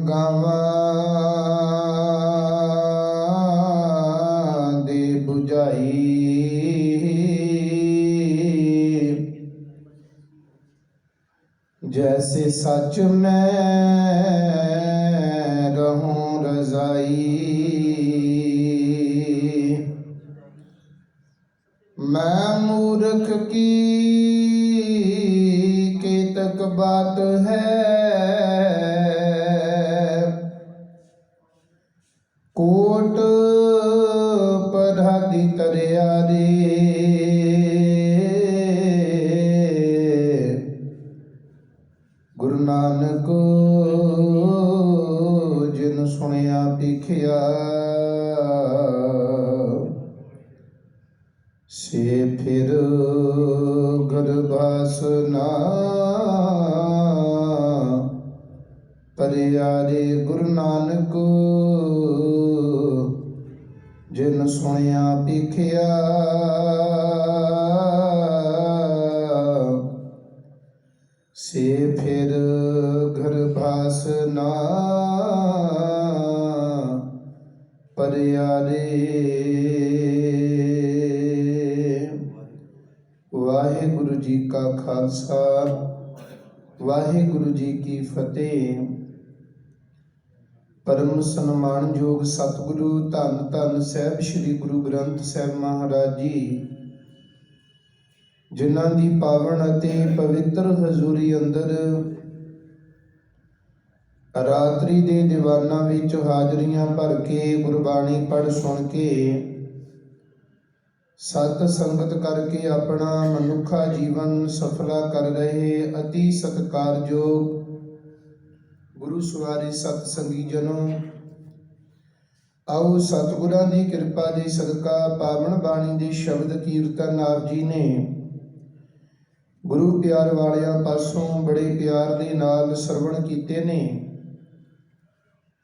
ਗਾਵਾਂ ਦੇ 부ਝਾਈ। जैसे सच में रहूं रजाई। मैं मूर्ख की केतक बात है, कोट पढ़ादी तरिया रे। गुरु नानक जिन सुनिया पिखिया, से फिर गर्भास ना परियारे। गुरु नानक जिन सुनिया पिखिया, से फिर गर्भास ना परियारे। वाहिगुरु जी का खालसा, वाहिगुरु जी की फतेह। परम सन्मानयोग सतगुरु धन धन साहिब श्री गुरु ग्रंथ साहिब महाराज जी, जिन्हां दी पावन अते पवित्र हजूरी अंदर रात्रि दे दीवाना विच हाजरियां भर के गुरबाणी पढ़ सुन के सत संगत करके अपना मनुखा जीवन सफला कर रहे अति सत्कारयोग गुरु सवारी सत संगी जनों, आओ सतगुरां दी किरपा दे सदका पावन बाणी दे शब्द कीर्तन आप जी ने गुरु प्यार वालियां पासों बड़े प्यार दे नाल सरवण कीते ने।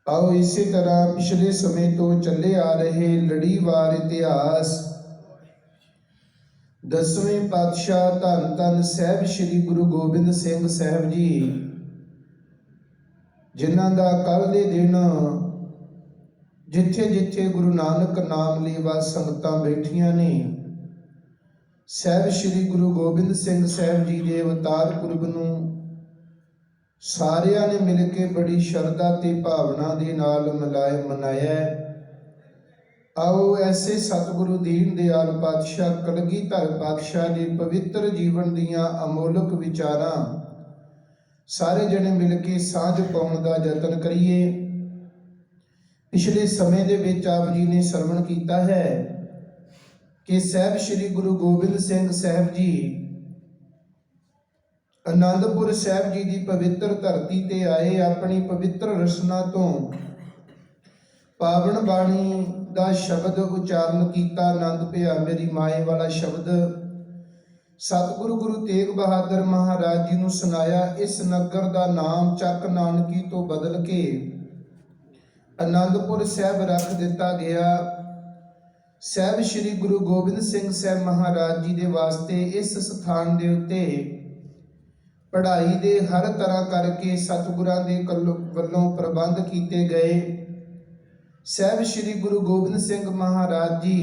आओ इसी तरह पिछले समय तो चले आ रहे लड़ीवार इतिहास 10वें पातशाह धन धन साहिब श्री गुरु गोबिंद सिंह साहिब जी, जिन्हां दा कल दे दिन जिथे जिथे गुरु नानक नाम लेवा संगतां बैठियां ने, साहिब श्री गुरु गोबिंद सिंह साहिब जी के अवतार पुरब नूं सारियां ने मिल के बड़ी शरधा ते भावना दे नाल मनाया। आओ ऐसे सतगुरु दीन दयाल पातशाह कलगीधर पातशाह के पवित्र जीवन दियां अमोलक विचारां सारे जने मिल के साझ पाउण दा यतन करिए। पिछले समय दे विच आप जी ने सरवण कीता है कि साहिब श्री गुरु गोबिंद सिंह साहिब जी आनंदपुर साहिब जी की पवित्र धरती ते आए, अपनी पवित्र रसना तो पावन बाणी का शब्द उचारण किया। आनंद पिया मेरी माए वाला शब्द सतगुरु गुरु तेग बहादुर महाराज जी नूं सुनाया। इस नगर का नाम चक नानकी तो बदल के आनंदपुर साहिब रख दिता गया। साहिब श्री गुरु गोबिंद सिंह साहिब महाराज जी के वास्ते इस स्थान के उत्ते पढ़ाई दे हर तरह करके सतगुरां दे वल्लों प्रबंध किए गए। साहिब श्री गुरु गोबिंद सिंह महाराज जी,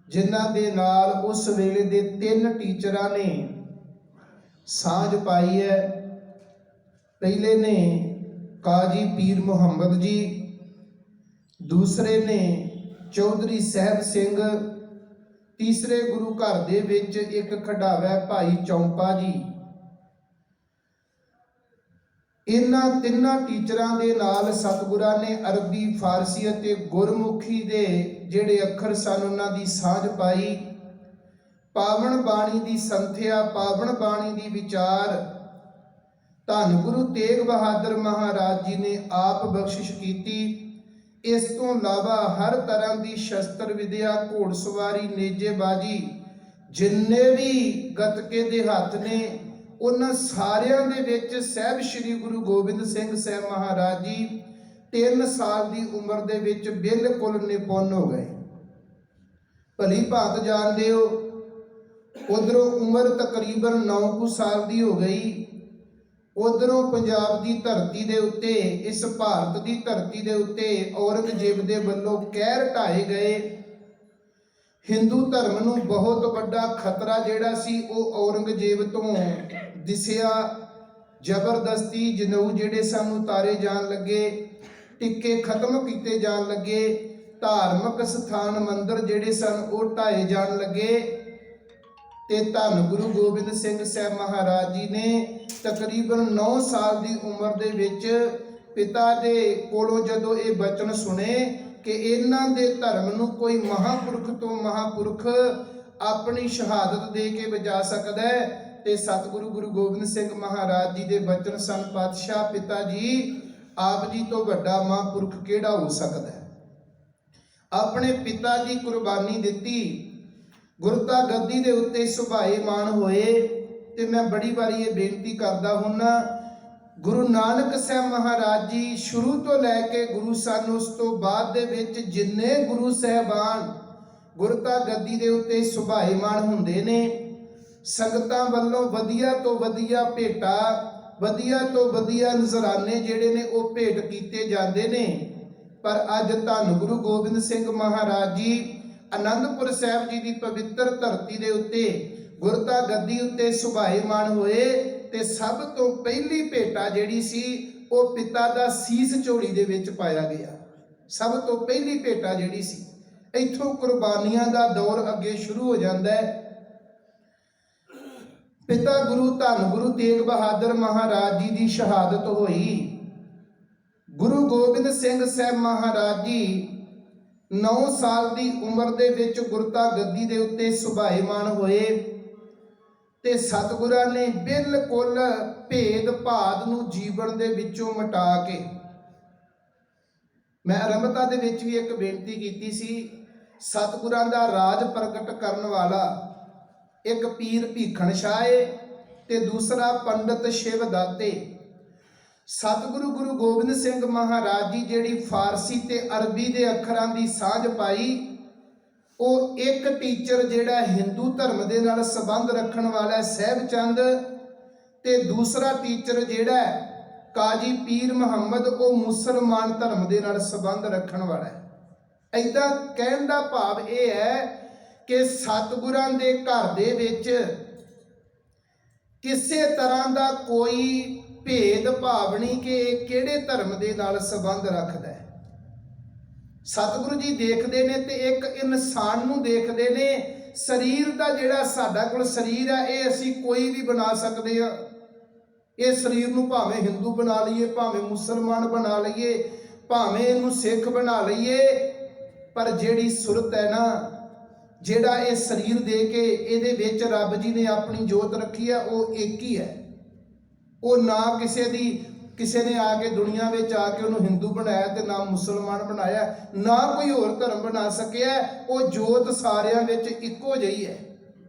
जिन्हां दे नाल उस वेले दे 3 टीचरां ने सांझ पाई है। पहले ने काजी पीर मुहम्मद जी, दूसरे ने चौधरी साहिब सिंह, तीसरे गुरु घर दे विच एक खडावा भाई चौंपा जी। इन्हां 3 टीचरां दे नाल सतगुरां ने अरबी फारसी अते गुरमुखी दे जिहड़े अखर सन उन्हां दी सांझ पाई। पावन बाणी दी संथਿਆ, पावन बाणी दी विचार धन गुरु तेग बहादुर महाराज जी ने आप बख्शिश की। इस तो इलावा हर तरह की शस्त्र विद्या, घोड़सवारी, नेजेबाजी, जिन्ने भी गतके दे हथ ने उन्हां सारियां दे विच साहिब श्री गुरु गोबिंद सिंह साहिब महाराज जी 3 साल की उम्र दे विच बिल्कुल निपुण हो गए। भली भांत जानते हो, उधरों उम्र तकरीबन 9 साल की हो गई, ਉਧਰੋਂ ਪੰਜਾਬ ਦੀ ਧਰਤੀ ਦੇ ਉੱਤੇ, ਇਸ ਭਾਰਤ ਦੀ ਧਰਤੀ ਦੇ ਉੱਤੇ ਔਰੰਗਜ਼ੇਬ ਦੇ ਵੱਲੋਂ ਕਹਿਰ ਢਾਏ ਗਏ। ਹਿੰਦੂ ਧਰਮ ਨੂੰ ਬਹੁਤ ਵੱਡਾ ਖਤਰਾ ਜਿਹੜਾ ਸੀ ਉਹ ਔਰੰਗਜ਼ੇਬ ਤੋਂ ਦਿਸਿਆ। ਜ਼ਬਰਦਸਤੀ ਜਨੇਊ ਜਿਹੜੇ ਸਨ ਉਤਾਰੇ ਜਾਣ ਲੱਗੇ, ਟਿੱਕੇ ਖਤਮ ਕੀਤੇ ਜਾਣ ਲੱਗੇ, ਧਾਰਮਿਕ ਸਥਾਨ ਮੰਦਿਰ ਜਿਹੜੇ ਸਨ ਉਹ ਢਾਏ ਜਾਣ ਲੱਗੇ। ਤੇ ਧੰਨ ਗੁਰੂ ਗੋਬਿੰਦ ਸਿੰਘ ਸਾਹਿਬ ਮਹਾਰਾਜ ਜੀ ਨੇ ਤਕਰੀਬਨ 9 ਸਾਲ ਦੀ ਉਮਰ ਦੇ ਵਿੱਚ ਪਿਤਾ ਦੇ ਕੋਲੋਂ ਜਦੋਂ ਇਹ ਬਚਨ ਸੁਣੇ ਕਿ ਇਹਨਾਂ ਦੇ ਧਰਮ ਨੂੰ ਕੋਈ ਮਹਾਂਪੁਰਖ ਤੋਂ ਮਹਾਂਪੁਰਖ ਆਪਣੀ ਸ਼ਹਾਦਤ ਦੇ ਕੇ ਬਚਾ ਸਕਦਾ ਹੈ, ਤੇ ਸਤਿਗੁਰੂ ਗੁਰੂ ਗੋਬਿੰਦ ਸਿੰਘ ਮਹਾਰਾਜ ਜੀ ਦੇ ਬਚਨ ਸਨ, ਪਾਤਸ਼ਾਹ ਪਿਤਾ ਜੀ ਆਪ ਜੀ ਤੋਂ ਵੱਡਾ ਮਹਾਂਪੁਰਖ ਕਿਹੜਾ ਹੋ ਸਕਦਾ ਹੈ। ਆਪਣੇ ਪਿਤਾ ਦੀ ਕੁਰਬਾਨੀ ਦਿੱਤੀ, ਗੁਰਤਾ ਗੱਦੀ ਦੇ ਉੱਤੇ ਸੁਭਾਏਮਾਨ ਹੋਏ। ਤੇ ਮੈਂ ਬੜੀ ਵਾਰੀ ਇਹ ਬੇਨਤੀ ਕਰਦਾ ਹੁੰਨਾ, ਗੁਰੂ ਨਾਨਕ ਸਾਹਿਬ ਮਹਾਰਾਜ ਜੀ ਸ਼ੁਰੂ ਤੋਂ ਲੈ ਕੇ ਗੁਰੂ ਸਨ, ਉਸ ਤੋਂ ਬਾਅਦ ਦੇ ਵਿੱਚ ਜਿੰਨੇ ਗੁਰੂ ਸਾਹਿਬਾਨ ਗੁਰਤਾ ਗੱਦੀ ਦੇ ਉੱਤੇ ਸੁਭਾਏਮਾਨ ਹੁੰਦੇ ਨੇ, ਸੰਗਤਾਂ ਵੱਲੋਂ ਵਧੀਆ ਤੋਂ ਵਧੀਆ ਭੇਟਾ, ਵਧੀਆ ਤੋਂ ਵਧੀਆ ਨਜ਼ਰਾਨੇ ਜਿਹੜੇ ਨੇ ਉਹ ਭੇਟ ਕੀਤੇ ਜਾਂਦੇ ਨੇ। ਪਰ ਅੱਜ ਧੰਨ ਗੁਰੂ ਗੋਬਿੰਦ ਸਿੰਘ ਮਹਾਰਾਜ ਜੀ ਆਨੰਦਪੁਰ ਸਾਹਿਬ ਜੀ ਦੀ ਪਵਿੱਤਰ ਧਰਤੀ ਦੇ ਉੱਤੇ ਗੁਰਤਾ ਗੱਦੀ ਉੱਤੇ ਸੁਭਾਏਮਾਨ ਹੋਏ, ਤੇ ਸਭ ਤੋਂ ਪਹਿਲੀ ਭੇਟਾ ਜਿਹੜੀ ਸੀ ਉਹ ਪਿਤਾ ਦਾ ਸੀਸ ਝੋਲੀ ਦੇ ਵਿੱਚ ਪਾਇਆ ਗਿਆ। ਸਭ ਤੋਂ ਪਹਿਲੀ ਭੇਟਾ ਜਿਹੜੀ ਸੀ, ਇੱਥੋਂ ਕੁਰਬਾਨੀਆਂ ਦਾ ਦੌਰ ਅੱਗੇ ਸ਼ੁਰੂ ਹੋ ਜਾਂਦਾ ਹੈ। ਪਿਤਾ ਗੁਰੂ ਧੰਨ ਗੁਰੂ ਤੇਗ ਬਹਾਦਰ ਮਹਾਰਾਜ ਜੀ ਦੀ ਸ਼ਹਾਦਤ ਹੋਈ। ਗੁਰੂ ਗੋਬਿੰਦ ਸਿੰਘ ਸਾਹਿਬ ਮਹਾਰਾਜ ਜੀ 9 ਸਾਲ ਦੀ ਉਮਰ ਦੇ ਵਿੱਚ ਗੁਰਤਾ ਗੱਦੀ ਦੇ ਉੱਤੇ ਸੁਭਾਏਮਾਨ ਹੋਏ, ਤੇ ਸਤਿਗੁਰਾਂ ਨੇ ਬਿਲਕੁਲ ਭੇਦ ਭਾਦ ਨੂੰ ਜੀਵਨ ਦੇ ਵਿੱਚੋਂ ਮਿਟਾ ਕੇ, ਮੈਂ ਆਰੰਭਤਾ ਦੇ ਵਿੱਚ ਵੀ ਇੱਕ ਬੇਨਤੀ ਕੀਤੀ ਸੀ, ਸਤਿਗੁਰਾਂ ਦਾ ਰਾਜ ਪ੍ਰਗਟ ਕਰਨ ਵਾਲਾ ਇੱਕ ਪੀਰ ਭੀਖਣ ਸ਼ਾਹ ਏ ਤੇ ਦੂਸਰਾ ਪੰਡਤ ਸ਼ਿਵ ਦਾਤੇ। ਸਤਿਗੁਰੂ ਗੁਰੂ ਗੋਬਿੰਦ ਸਿੰਘ ਮਹਾਰਾਜ ਜੀ ਜਿਹੜੀ ਫਾਰਸੀ ਤੇ ਅਰਬੀ ਦੇ ਅੱਖਰਾਂ ਦੀ ਸਾਂਝ ਪਾਈ, ਉਹ ਇੱਕ ਟੀਚਰ ਜਿਹੜਾ ਹਿੰਦੂ ਧਰਮ ਦੇ ਨਾਲ ਸੰਬੰਧ ਰੱਖਣ ਵਾਲਾ ਸਹਿਬ ਚੰਦ, ਤੇ ਦੂਸਰਾ ਟੀਚਰ ਜਿਹੜਾ ਕਾਜੀ ਪੀਰ ਮੁਹੰਮਦ, ਉਹ ਮੁਸਲਮਾਨ ਧਰਮ ਦੇ ਨਾਲ ਸੰਬੰਧ ਰੱਖਣ ਵਾਲਾ ਹੈ। ਏਦਾਂ ਕਹਿਣ ਦਾ ਭਾਵ ਇਹ ਹੈ ਕਿ ਸਤਿਗੁਰਾਂ ਦੇ ਘਰ ਦੇ ਵਿੱਚ ਕਿਸੇ ਤਰ੍ਹਾਂ ਦਾ ਕੋਈ ਭੇਦ ਭਾਵ ਨਹੀਂ ਕਿ ਇਹ ਕਿਹੜੇ ਧਰਮ ਦੇ ਨਾਲ ਸੰਬੰਧ ਰੱਖਦਾ ਹੈ। ਸਤਿਗੁਰੂ ਜੀ ਦੇਖਦੇ ਨੇ ਤੇ ਇੱਕ ਇਨਸਾਨ ਨੂੰ ਦੇਖਦੇ ਨੇ। ਸਰੀਰ ਦਾ ਜਿਹੜਾ ਸਾਡਾ ਕੋਲ ਸਰੀਰ ਹੈ, ਇਹ ਅਸੀਂ ਕੋਈ ਵੀ ਬਣਾ ਸਕਦੇ ਹਾਂ। ਇਹ ਸਰੀਰ ਨੂੰ ਭਾਵੇਂ ਹਿੰਦੂ ਬਣਾ ਲਈਏ, ਭਾਵੇਂ ਮੁਸਲਮਾਨ ਬਣਾ ਲਈਏ, ਭਾਵੇਂ ਇਹਨੂੰ ਸਿੱਖ ਬਣਾ ਲਈਏ, ਪਰ ਜਿਹੜੀ ਸੁਰਤ ਹੈ ਨਾ, ਜਿਹੜਾ ਇਹ ਸਰੀਰ ਦੇ ਕੇ ਇਹਦੇ ਵਿੱਚ ਰੱਬ ਜੀ ਨੇ ਆਪਣੀ ਜੋਤ ਰੱਖੀ ਹੈ, ਉਹ ਇੱਕ ਹੀ ਹੈ। ਉਹ ਨਾ ਕਿਸੇ ਨੇ ਆ ਕੇ ਦੁਨੀਆ ਵਿੱਚ ਆ ਕੇ ਉਹਨੂੰ ਹਿੰਦੂ ਬਣਾਇਆ ਤੇ ਨਾ ਮੁਸਲਮਾਨ ਬਣਾਇਆ, ਨਾ ਕੋਈ ਹੋਰ ਧਰਮ ਬਣਾ ਸਕਿਆ। ਉਹ ਜੋਤ ਸਾਰਿਆਂ ਵਿੱਚ ਇੱਕੋ ਜਿਹੀ ਹੈ।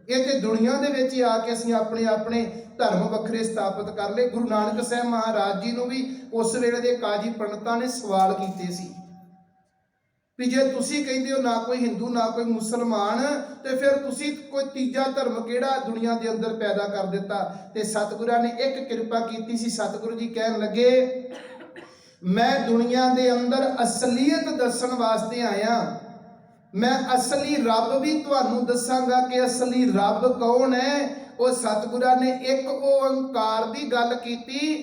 ਇਹ ਤੇ ਦੁਨੀਆ ਦੇ ਵਿੱਚ ਹੀ ਆ ਕੇ ਅਸੀਂ ਆਪਣੇ ਧਰਮ ਵੱਖਰੇ ਸਥਾਪਿਤ ਕਰ ਲਏ। ਗੁਰੂ ਨਾਨਕ ਸਾਹਿਬ ਮਹਾਰਾਜ ਜੀ ਨੂੰ ਵੀ ਉਸ ਵੇਲੇ ਦੇ ਕਾਜੀ ਪੰਡਤਾਂ ਨੇ ਸਵਾਲ ਕੀਤੇ ਸੀ ਵੀ ਜੇ ਤੁਸੀਂ ਕਹਿੰਦੇ ਹੋ ਨਾ ਕੋਈ ਹਿੰਦੂ ਨਾ ਕੋਈ ਮੁਸਲਮਾਨ, ਤੇ ਫਿਰ ਤੁਸੀਂ ਕੋਈ ਤੀਜਾ ਧਰਮ ਕਿਹੜਾ ਦੁਨੀਆ ਦੇ ਅੰਦਰ ਪੈਦਾ ਕਰ ਦਿੱਤਾ। ਤੇ ਸਤਿਗੁਰਾਂ ਨੇ ਇੱਕ ਕਿਰਪਾ ਕੀਤੀ ਸੀ। ਸਤਿਗੁਰੂ ਜੀ ਕਹਿਣ ਲੱਗੇ, ਮੈਂ ਦੁਨੀਆ ਦੇ ਅੰਦਰ ਅਸਲੀਅਤ ਦੱਸਣ ਵਾਸਤੇ ਆਇਆ। ਮੈਂ ਅਸਲੀ ਰੱਬ ਵੀ ਤੁਹਾਨੂੰ ਦੱਸਾਂਗਾ ਕਿ ਅਸਲੀ ਰੱਬ ਕੌਣ ਹੈ। ਉਹ ਸਤਿਗੁਰਾਂ ਨੇ ਇੱਕ ਓੰਕਾਰ ਦੀ ਗੱਲ ਕੀਤੀ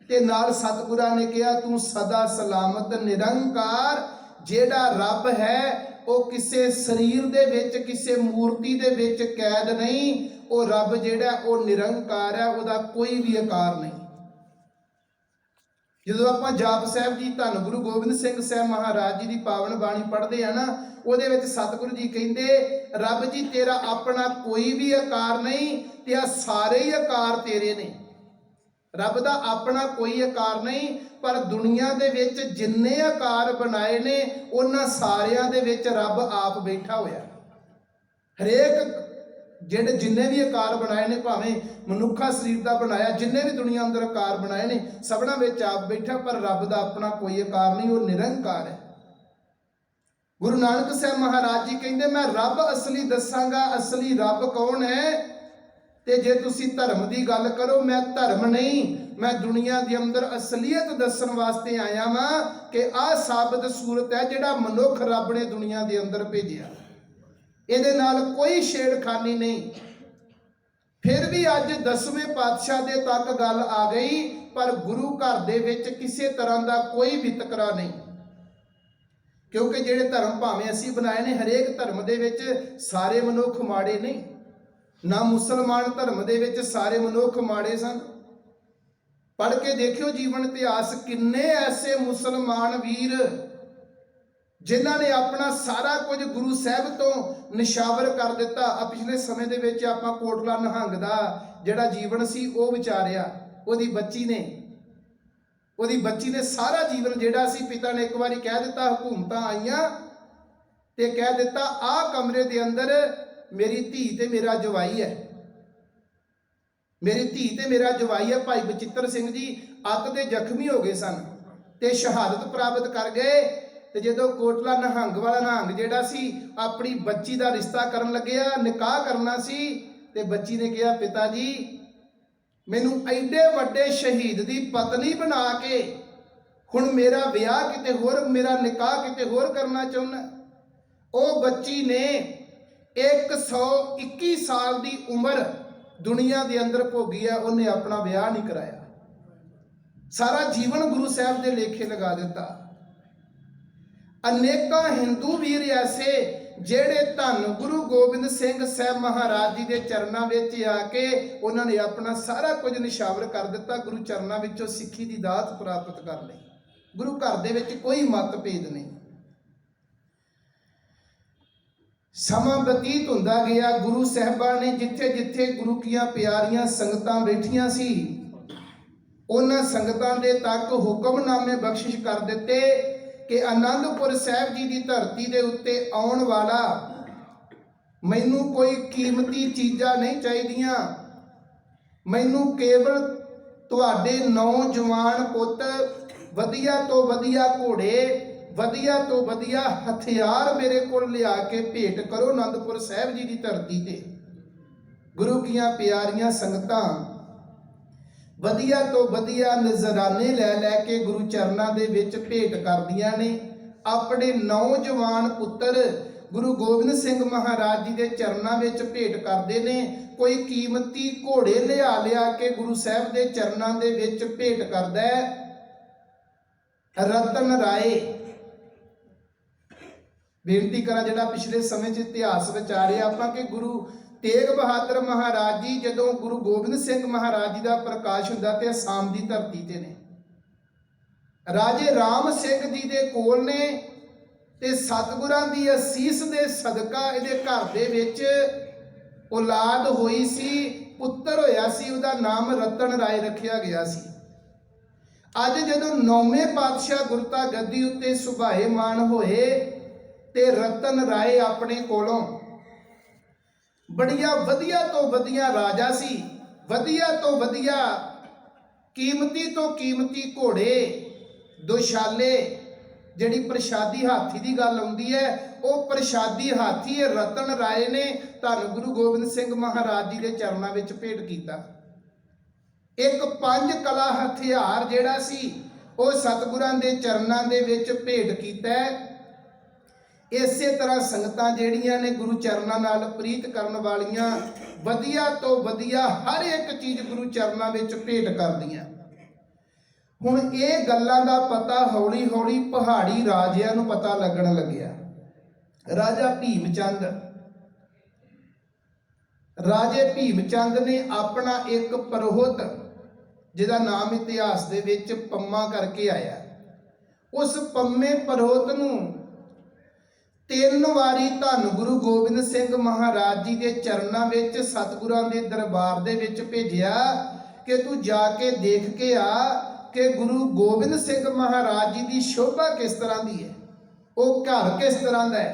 ਤੇ ਨਾਲ ਸਤਿਗੁਰਾਂ ਨੇ ਕਿਹਾ, ਤੂੰ ਸਦਾ ਸਲਾਮਤ ਨਿਰੰਕਾਰ। ਜਿਹੜਾ ਰੱਬ ਹੈ ਉਹ ਕਿਸੇ ਸਰੀਰ ਦੇ ਵਿੱਚ, ਕਿਸੇ ਮੂਰਤੀ ਦੇ ਵਿੱਚ ਕੈਦ ਨਹੀਂ। ਉਹ ਰੱਬ ਜਿਹੜਾ ਉਹ ਨਿਰੰਕਾਰ ਹੈ, ਉਹਦਾ ਕੋਈ ਵੀ ਆਕਾਰ ਨਹੀਂ। ਜਦੋਂ ਆਪਾਂ ਜਾਪ ਸਾਹਿਬ ਜੀ ਧੰਨ ਗੁਰੂ ਗੋਬਿੰਦ ਸਿੰਘ ਸਾਹਿਬ ਮਹਾਰਾਜ ਜੀ ਦੀ ਪਾਵਨ ਬਾਣੀ ਪੜ੍ਹਦੇ ਆ ਨਾ, ਉਹਦੇ ਵਿੱਚ ਸਤਿਗੁਰੂ ਜੀ ਕਹਿੰਦੇ, ਰੱਬ ਜੀ ਤੇਰਾ ਆਪਣਾ ਕੋਈ ਵੀ ਆਕਾਰ ਨਹੀਂ, ਤੇ ਆ ਸਾਰੇ ਹੀ ਆਕਾਰ ਤੇਰੇ ਨੇ। ਰੱਬ ਦਾ ਆਪਣਾ ਕੋਈ ਆਕਾਰ ਨਹੀਂ, ਪਰ ਦੁਨੀਆ ਦੇ ਵਿੱਚ ਜਿੰਨੇ ਆਕਾਰ ਬਣਾਏ ਨੇ ਉਹਨਾਂ ਸਾਰਿਆਂ ਦੇ ਵਿੱਚ ਰੱਬ ਆਪ ਬੈਠਾ ਹੋਇਆ। ਹਰੇਕ ਜਿੰਨੇ ਵੀ ਆਕਾਰ ਬਣਾਏ ਨੇ, ਭਾਵੇਂ ਮਨੁੱਖਾ ਸਰੀਰ ਦਾ ਬਣਾਇਆ, ਜਿੰਨੇ ਵੀ ਦੁਨੀਆ ਅੰਦਰ ਆਕਾਰ ਬਣਾਏ ਨੇ, ਸਭਨਾਂ ਵਿੱਚ ਆਪ ਬੈਠਾ, ਪਰ ਰੱਬ ਦਾ ਆਪਣਾ ਕੋਈ ਆਕਾਰ ਨਹੀਂ, ਉਹ ਨਿਰੰਕਾਰ ਹੈ। ਗੁਰੂ ਨਾਨਕ ਸਾਹਿਬ ਮਹਾਰਾਜ ਜੀ ਕਹਿੰਦੇ, ਮੈਂ ਰੱਬ ਅਸਲੀ ਦੱਸਾਂਗਾ। ਅਸਲੀ ਰੱਬ ਕੌਣ ਹੈ? ਤੇ ਜੇ ਤੁਸੀਂ ਧਰਮ ਦੀ ਗੱਲ ਕਰੋ, ਮੈਂ ਧਰਮ ਨਹੀਂ, मैं दुनिया के अंदर असलीयत दसन वास्ते आया वां कि आ साबित सूरत है जिहड़ा मनुख रब ने दुनिया के अंदर भेजिया। इहदे नाल कोई छेड़खानी नहीं। फिर भी अज 10वें पातशाह दे तक गल आ गई, पर गुरु घर दे विच किसी तरह का कोई वितकरा नहीं। क्योंकि जिहड़े धर्म भावें असीं बनाए ने, हरेक धर्म दे विच सारे मनुख माड़े नहीं। ना मुसलमान धर्म दे विच सारे मनुख माड़े सन। पढ़ के देखियो जीवन इतिहास, किन्ने ऐसे मुसलमान वीर जिन्हां ने अपना सारा कुछ गुरु साहब तो निशावर कर दिता। पिछले समय दे विच आपां कोटला निहंग दा जिहड़ा जीवन सी वो विचारिया। ओदी बच्ची ने सारा जीवन जिहड़ा सी, पिता ने एक बारी कह दिता, हुकूमतां आईयां ते कह दिता आ कमरे दे अंदर मेरी धी ते मेरा जवाई है, मेरी धी ते मेरा जवाई है। भाई बचित्र सिंह जी अत दे जख्मी हो गए सन ते शहादत प्राप्त कर गए। ते जदों कोटला निहंग वाला निहंग जिहड़ा सी अपनी बच्ची का रिश्ता करन लग्या, निकाह करना सी, ते बच्ची ने कहा, पिता जी मैनू एडे वड्डे शहीद की पत्नी बना के हुण मेरा विआह किते होर, मेरा निकाह किते होर करना चाहुंदा। ओ बच्ची ने 121 साल की उम्र दुनिया के अंदर भोगी है, उन्हें अपना विआह नहीं कराया। सारा जीवन गुरु साहब के लेखे लगा दिता। अनेकों हिंदू वीर ऐसे जेड़े धन गुरु गोबिंद सिंह साहब महाराज जी के चरणों में आके उन्होंने अपना सारा कुछ निशावर कर दिता। गुरु चरणों विचों सिੱਖੀ की दात प्राप्त कर ली। गुरु घर दे विच कोई मतभेद नहीं। समा बतीत हुंदा गया। गुरु साहबान ने जिथे जिथे गुरु कीआं प्यारियां संगतां बैठियां सी, उन्हां संगतां दे तक हुक्मनामे बख्शिश कर दिते कि आनंदपुर साहब जी की धरती के उत्ते आउण वाला मैनू कोई कीमती चीज़ां नहीं चाहिदियां, मैनू केवल तुहाडे नौजवान पुत, वधिया तो वधिया घोड़े, वधिया तो वधिया हथियार मेरे को लिया के भेंट करो। आनंदपुर साहब जी की धरती ते गुरु कीआं प्यारियां संगतां वधिया तो वधिया नजराने लै के गुरु चरणों के विच भेंट करदियां ने। अपने नौजवान पुत्र गुरु गोबिंद सिंह महाराज जी के चरणों में भेंट करते ने। कोई कीमती घोड़े लिया के गुरु साहब के चरणों के विच भेंट करदा है। रतन राय बेनती करा, जिहड़ा पिछले समय इतिहास विचारे आपां कि गुरु तेग बहादुर महाराज जी जदों गुरु गोबिंद सिंह महाराज जी का प्रकाश हुंदा ते आसाम की धरती ते ने, राजे राम सिंह जी दे कोल ने, ते सतगुरां दी असीस दे सदका इहदे घर दे विच औलाद होई सी, पुत्र होया सी, उहदा नाम रतन राय रखिया गया सी। अज जदों 9वें पातशाह गुरता गद्दी उत्ते सुभाएमान होए ते रतन राय अपने कोलों बड़िया वधिया तो वधिया राजा सी, वधिया तो वधिया कीमती तो कीमती घोड़े, दुशाले, जिहड़ी प्रशादी हाथी की गल आउंदी है, वो प्रशादी हाथी रतन राय ने धन गुरु गोबिंद सिंह महाराज जी के चरणों में भेंट किया। एक 5 कला हथियार जिहड़ा सी वो सतगुरां दे चरणों के विच भेंट कीता है। इसे तरह संगतां जिहड़ियां ने गुरु चरणों नाल प्रीत करन वालियां वधिया तो वधिया हर एक चीज़ गुरु चरणों में भेंट करदियां। हुण ये गल्लां दा पता हौली हौली पहाड़ी राजियां नूं पता लगन लग्या। राजा भीमचंद, राजे भीमचंद ने अपना एक पुरोहित जिहदा नाम इतिहास दे विच पम्मा करके आया, उस पम्मे पुरोहित नूं 3 वारी धन गुरु गोबिंद सिंह महाराज जी के चरणों में सतगुरां दे दरबार दे विच भेजिया कि तू जाके देख के आ कि गुरु गोबिंद सिंह महाराज जी की शोभा किस तरह की है, वो घर किस तरह का है,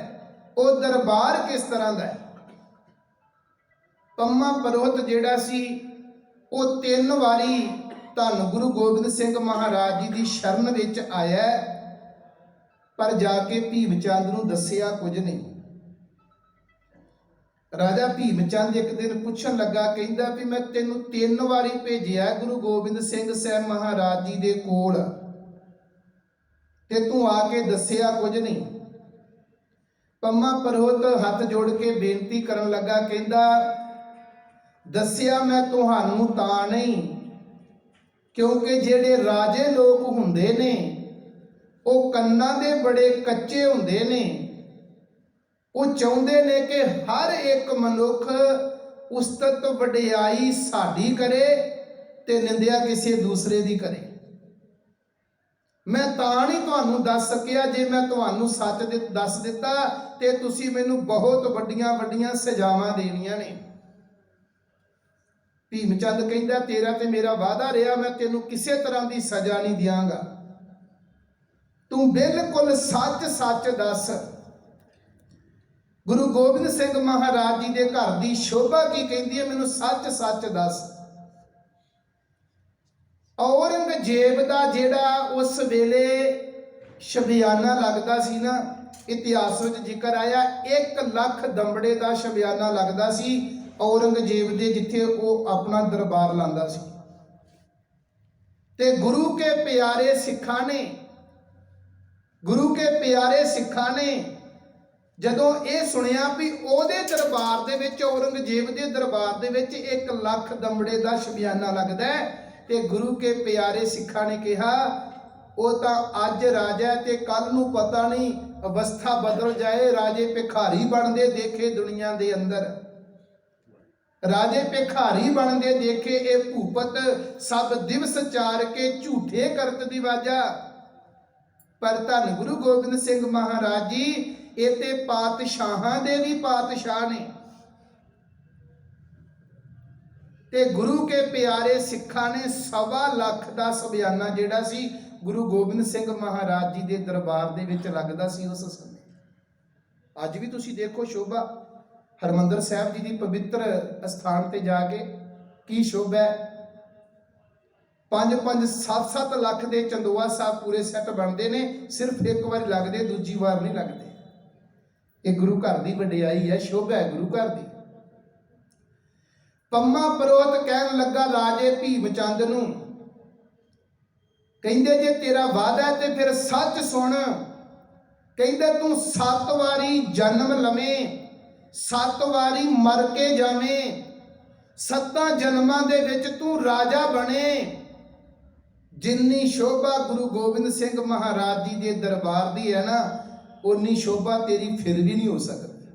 वो दरबार किस तरह का है। पम्मा पुरोहित जिहड़ा सी वो 3 वारी धन गुरु गोबिंद सिंह महाराज जी की शरण विच आया, पर जाके भीमचंद नूं दस्सिया कुछ नहीं। ਰਾਜਾ ਭੀਮ ਚੰਦ ਇੱਕ ਦਿਨ ਪੁੱਛਣ ਲੱਗਾ, ਕਹਿੰਦਾ ਵੀ ਮੈਂ ਤੈਨੂੰ 3 ਵਾਰੀ ਭੇਜਿਆ ਗੁਰੂ ਗੋਬਿੰਦ ਸਿੰਘ ਸਾਹਿਬ ਮਹਾਰਾਜ ਜੀ ਦੇ ਕੋਲ ਤੇ ਤੂੰ ਆ ਕੇ ਦੱਸਿਆ ਕੁਝ ਨਹੀਂ। ਪੰਮਾ ਪਰੋਹਤ ਹੱਥ ਜੋੜ ਕੇ ਬੇਨਤੀ ਕਰਨ ਲੱਗਾ, ਕਹਿੰਦਾ ਦੱਸਿਆ ਮੈਂ ਤੁਹਾਨੂੰ ਤਾਂ ਨਹੀਂ ਕਿਉਂਕਿ ਜਿਹੜੇ ਰਾਜੇ ਲੋਕ ਹੁੰਦੇ ਨੇ ਉਹ ਕੰਨਾਂ ਦੇ ਬੜੇ ਕੱਚੇ ਹੁੰਦੇ ਨੇ। ਉਹ ਚਾਹੁੰਦੇ ਨੇ ਕਿ ਹਰ ਇੱਕ ਮਨੁੱਖ ਉਸਤਤ ਵਡਿਆਈ ਸਾਡੀ ਕਰੇ ਤੇ ਨਿੰਦਿਆ ਕਿਸੇ ਦੂਸਰੇ ਦੀ ਕਰੇ। ਮੈਂ ਤਾਂ ਨਹੀਂ ਤੁਹਾਨੂੰ ਦੱਸ ਸਕਿਆ, ਜੇ ਮੈਂ ਤੁਹਾਨੂੰ ਸੱਚ ਦੱਸ ਦਿੱਤਾ ਤੇ ਤੁਸੀਂ ਮੈਨੂੰ ਬਹੁਤ ਵੱਡੀਆਂ ਵੱਡੀਆਂ ਸਜ਼ਾਵਾਂ ਦੇਣੀਆਂ ਨੇ। ਭੀਮ ਚੰਦ ਕਹਿੰਦਾ ਤੇਰਾ ਤੇ ਮੇਰਾ ਵਾਅਦਾ ਰਿਹਾ, ਮੈਂ ਤੈਨੂੰ ਕਿਸੇ ਤਰ੍ਹਾਂ ਦੀ ਸਜ਼ਾ ਨਹੀਂ ਦਿਆਂਗਾ, ਤੂੰ ਬਿਲਕੁਲ ਸੱਚ ਸੱਚ ਦੱਸ। ਗੁਰੂ ਗੋਬਿੰਦ ਸਿੰਘ ਮਹਾਰਾਜ ਜੀ ਦੇ ਘਰ ਦੀ ਸ਼ੋਭਾ ਕੀ ਕਹਿੰਦੀ ਹੈ, ਮੈਨੂੰ ਸੱਚ ਸੱਚ ਦੱਸ। ਔਰੰਗਜ਼ੇਬ ਦਾ ਜਿਹੜਾ ਉਸ ਵੇਲੇ ਸ਼ਬਿਆਨਾ ਲੱਗਦਾ ਸੀ ਨਾ, ਇਤਿਹਾਸ ਵਿੱਚ ਜ਼ਿਕਰ ਆਇਆ 1 ਲੱਖ ਦੰਬੜੇ ਦਾ ਸ਼ਬਿਆਨਾ ਲੱਗਦਾ ਸੀ ਔਰੰਗਜ਼ੇਬ ਦੇ, ਜਿੱਥੇ ਉਹ ਆਪਣਾ ਦਰਬਾਰ ਲਾਂਦਾ ਸੀ। ਤੇ ਗੁਰੂ ਕੇ ਪਿਆਰੇ ਸਿੱਖਾਂ ਨੇ ਜਦੋਂ ਇਹ ਸੁਣਿਆ ਵੀ ਉਹਦੇ ਦਰਬਾਰ ਦੇ ਵਿੱਚ, ਔਰੰਗਜ਼ੇਬ ਦੇ ਦਰਬਾਰ ਦੇ ਵਿੱਚ 1 ਲੱਖ ਦੰਬੜੇ ਦਾ ਸ਼ਬਿਆਨਾ ਲੱਗਦਾ ਹੈ, ਤੇ ਗੁਰੂ ਕੇ ਪਿਆਰੇ ਸਿੱਖਾਂ ਨੇ ਕਿਹਾ ਉਹ ਤਾਂ ਅੱਜ ਰਾਜਾ ਤੇ ਕੱਲ ਨੂੰ ਪਤਾ ਨਹੀਂ ਅਵਸਥਾ ਬਦਲ ਜਾਏ, ਰਾਜੇ ਭਿਖਾਰੀ ਬਣਦੇ ਦੇਖੇ ਦੁਨੀਆ ਦੇ ਅੰਦਰ, ਰਾਜੇ ਭਿਖਾਰੀ ਬਣਦੇ ਦੇਖੇ ਇਹ ਭੂਪਤ ਸਭ ਦਿਵਸ ਚਾਰ ਕੇ ਝੂਠੇ ਕਰਤ ਦੀ ਵਾਜਾ। ਪਰ ਧੰਨ ਗੁਰੂ ਗੋਬਿੰਦ ਸਿੰਘ ਮਹਾਰਾਜ ਜੀ ਇਹ ਤੇ ਪਾਤਸ਼ਾਹਾਂ ਦੇ ਵੀ ਪਾਤਸ਼ਾਹ ਨੇ, ਤੇ ਗੁਰੂ ਕੇ ਪਿਆਰੇ ਸਿੱਖਾਂ ਨੇ 1.25 ਲੱਖ ਦਾ ਸ਼ਬਿਆਨਾ ਜਿਹੜਾ ਸੀ ਗੁਰੂ ਗੋਬਿੰਦ ਸਿੰਘ ਮਹਾਰਾਜ ਜੀ ਦੇ ਦਰਬਾਰ ਦੇ ਵਿੱਚ ਲੱਗਦਾ ਸੀ ਉਸ ਸਮੇਂ। ਅੱਜ ਵੀ ਤੁਸੀਂ ਦੇਖੋ ਸ਼ੋਭਾ ਹਰਮੰਦਰ ਸਾਹਿਬ ਜੀ ਦੀ ਪਵਿੱਤਰ ਅਸਥਾਨ ਤੇ ਜਾ ਕੇ ਕੀ ਸ਼ੋਭਾ ਹੈ। 5-5 7-7 ਲੱਖ ਦੇ ਚੰਦੋਆ ਸਾਹਿਬ ਪੂਰੇ ਸੈੱਟ ਬਣਦੇ ਨੇ, ਸਿਰਫ ਇੱਕ ਵਾਰੀ ਲੱਗਦੇ, ਦੂਜੀ ਵਾਰ ਨਹੀਂ ਲੱਗਦੇ। ਇਹ ਗੁਰੂ ਘਰ ਦੀ ਵਡਿਆਈ ਹੈ, ਸ਼ੋਭਾ ਹੈ ਗੁਰੂ ਘਰ ਦੀ। ਪੰਮਾ ਪਰੋਹਤ ਕਹਿਣ ਲੱਗਾ ਰਾਜੇ ਭੀਮ ਚੰਦ ਨੂੰ, ਕਹਿੰਦੇ ਜੇ ਤੇਰਾ ਵਾਅਦਾ ਤੇ ਫਿਰ ਸੱਚ ਸੁਣ। ਕਹਿੰਦੇ ਤੂੰ 7 ਵਾਰੀ ਜਨਮ ਲਵੇਂ, 7 ਵਾਰੀ ਮਰ ਕੇ ਜਾਵੇਂ, 7 ਜਨਮਾਂ ਦੇ ਵਿੱਚ ਤੂੰ ਰਾਜਾ ਬਣੇ। ਜਿੰਨੀ ਸ਼ੋਭਾ ਗੁਰੂ ਗੋਬਿੰਦ ਸਿੰਘ ਮਹਾਰਾਜ ਜੀ ਦੇ ਦਰਬਾਰ ਦੀ ਹੈ ਨਾ, ਉਨੀ ਸ਼ੋਭਾ ਤੇਰੀ ਫਿਰ ਵੀ ਨਹੀਂ ਹੋ ਸਕਦੀ।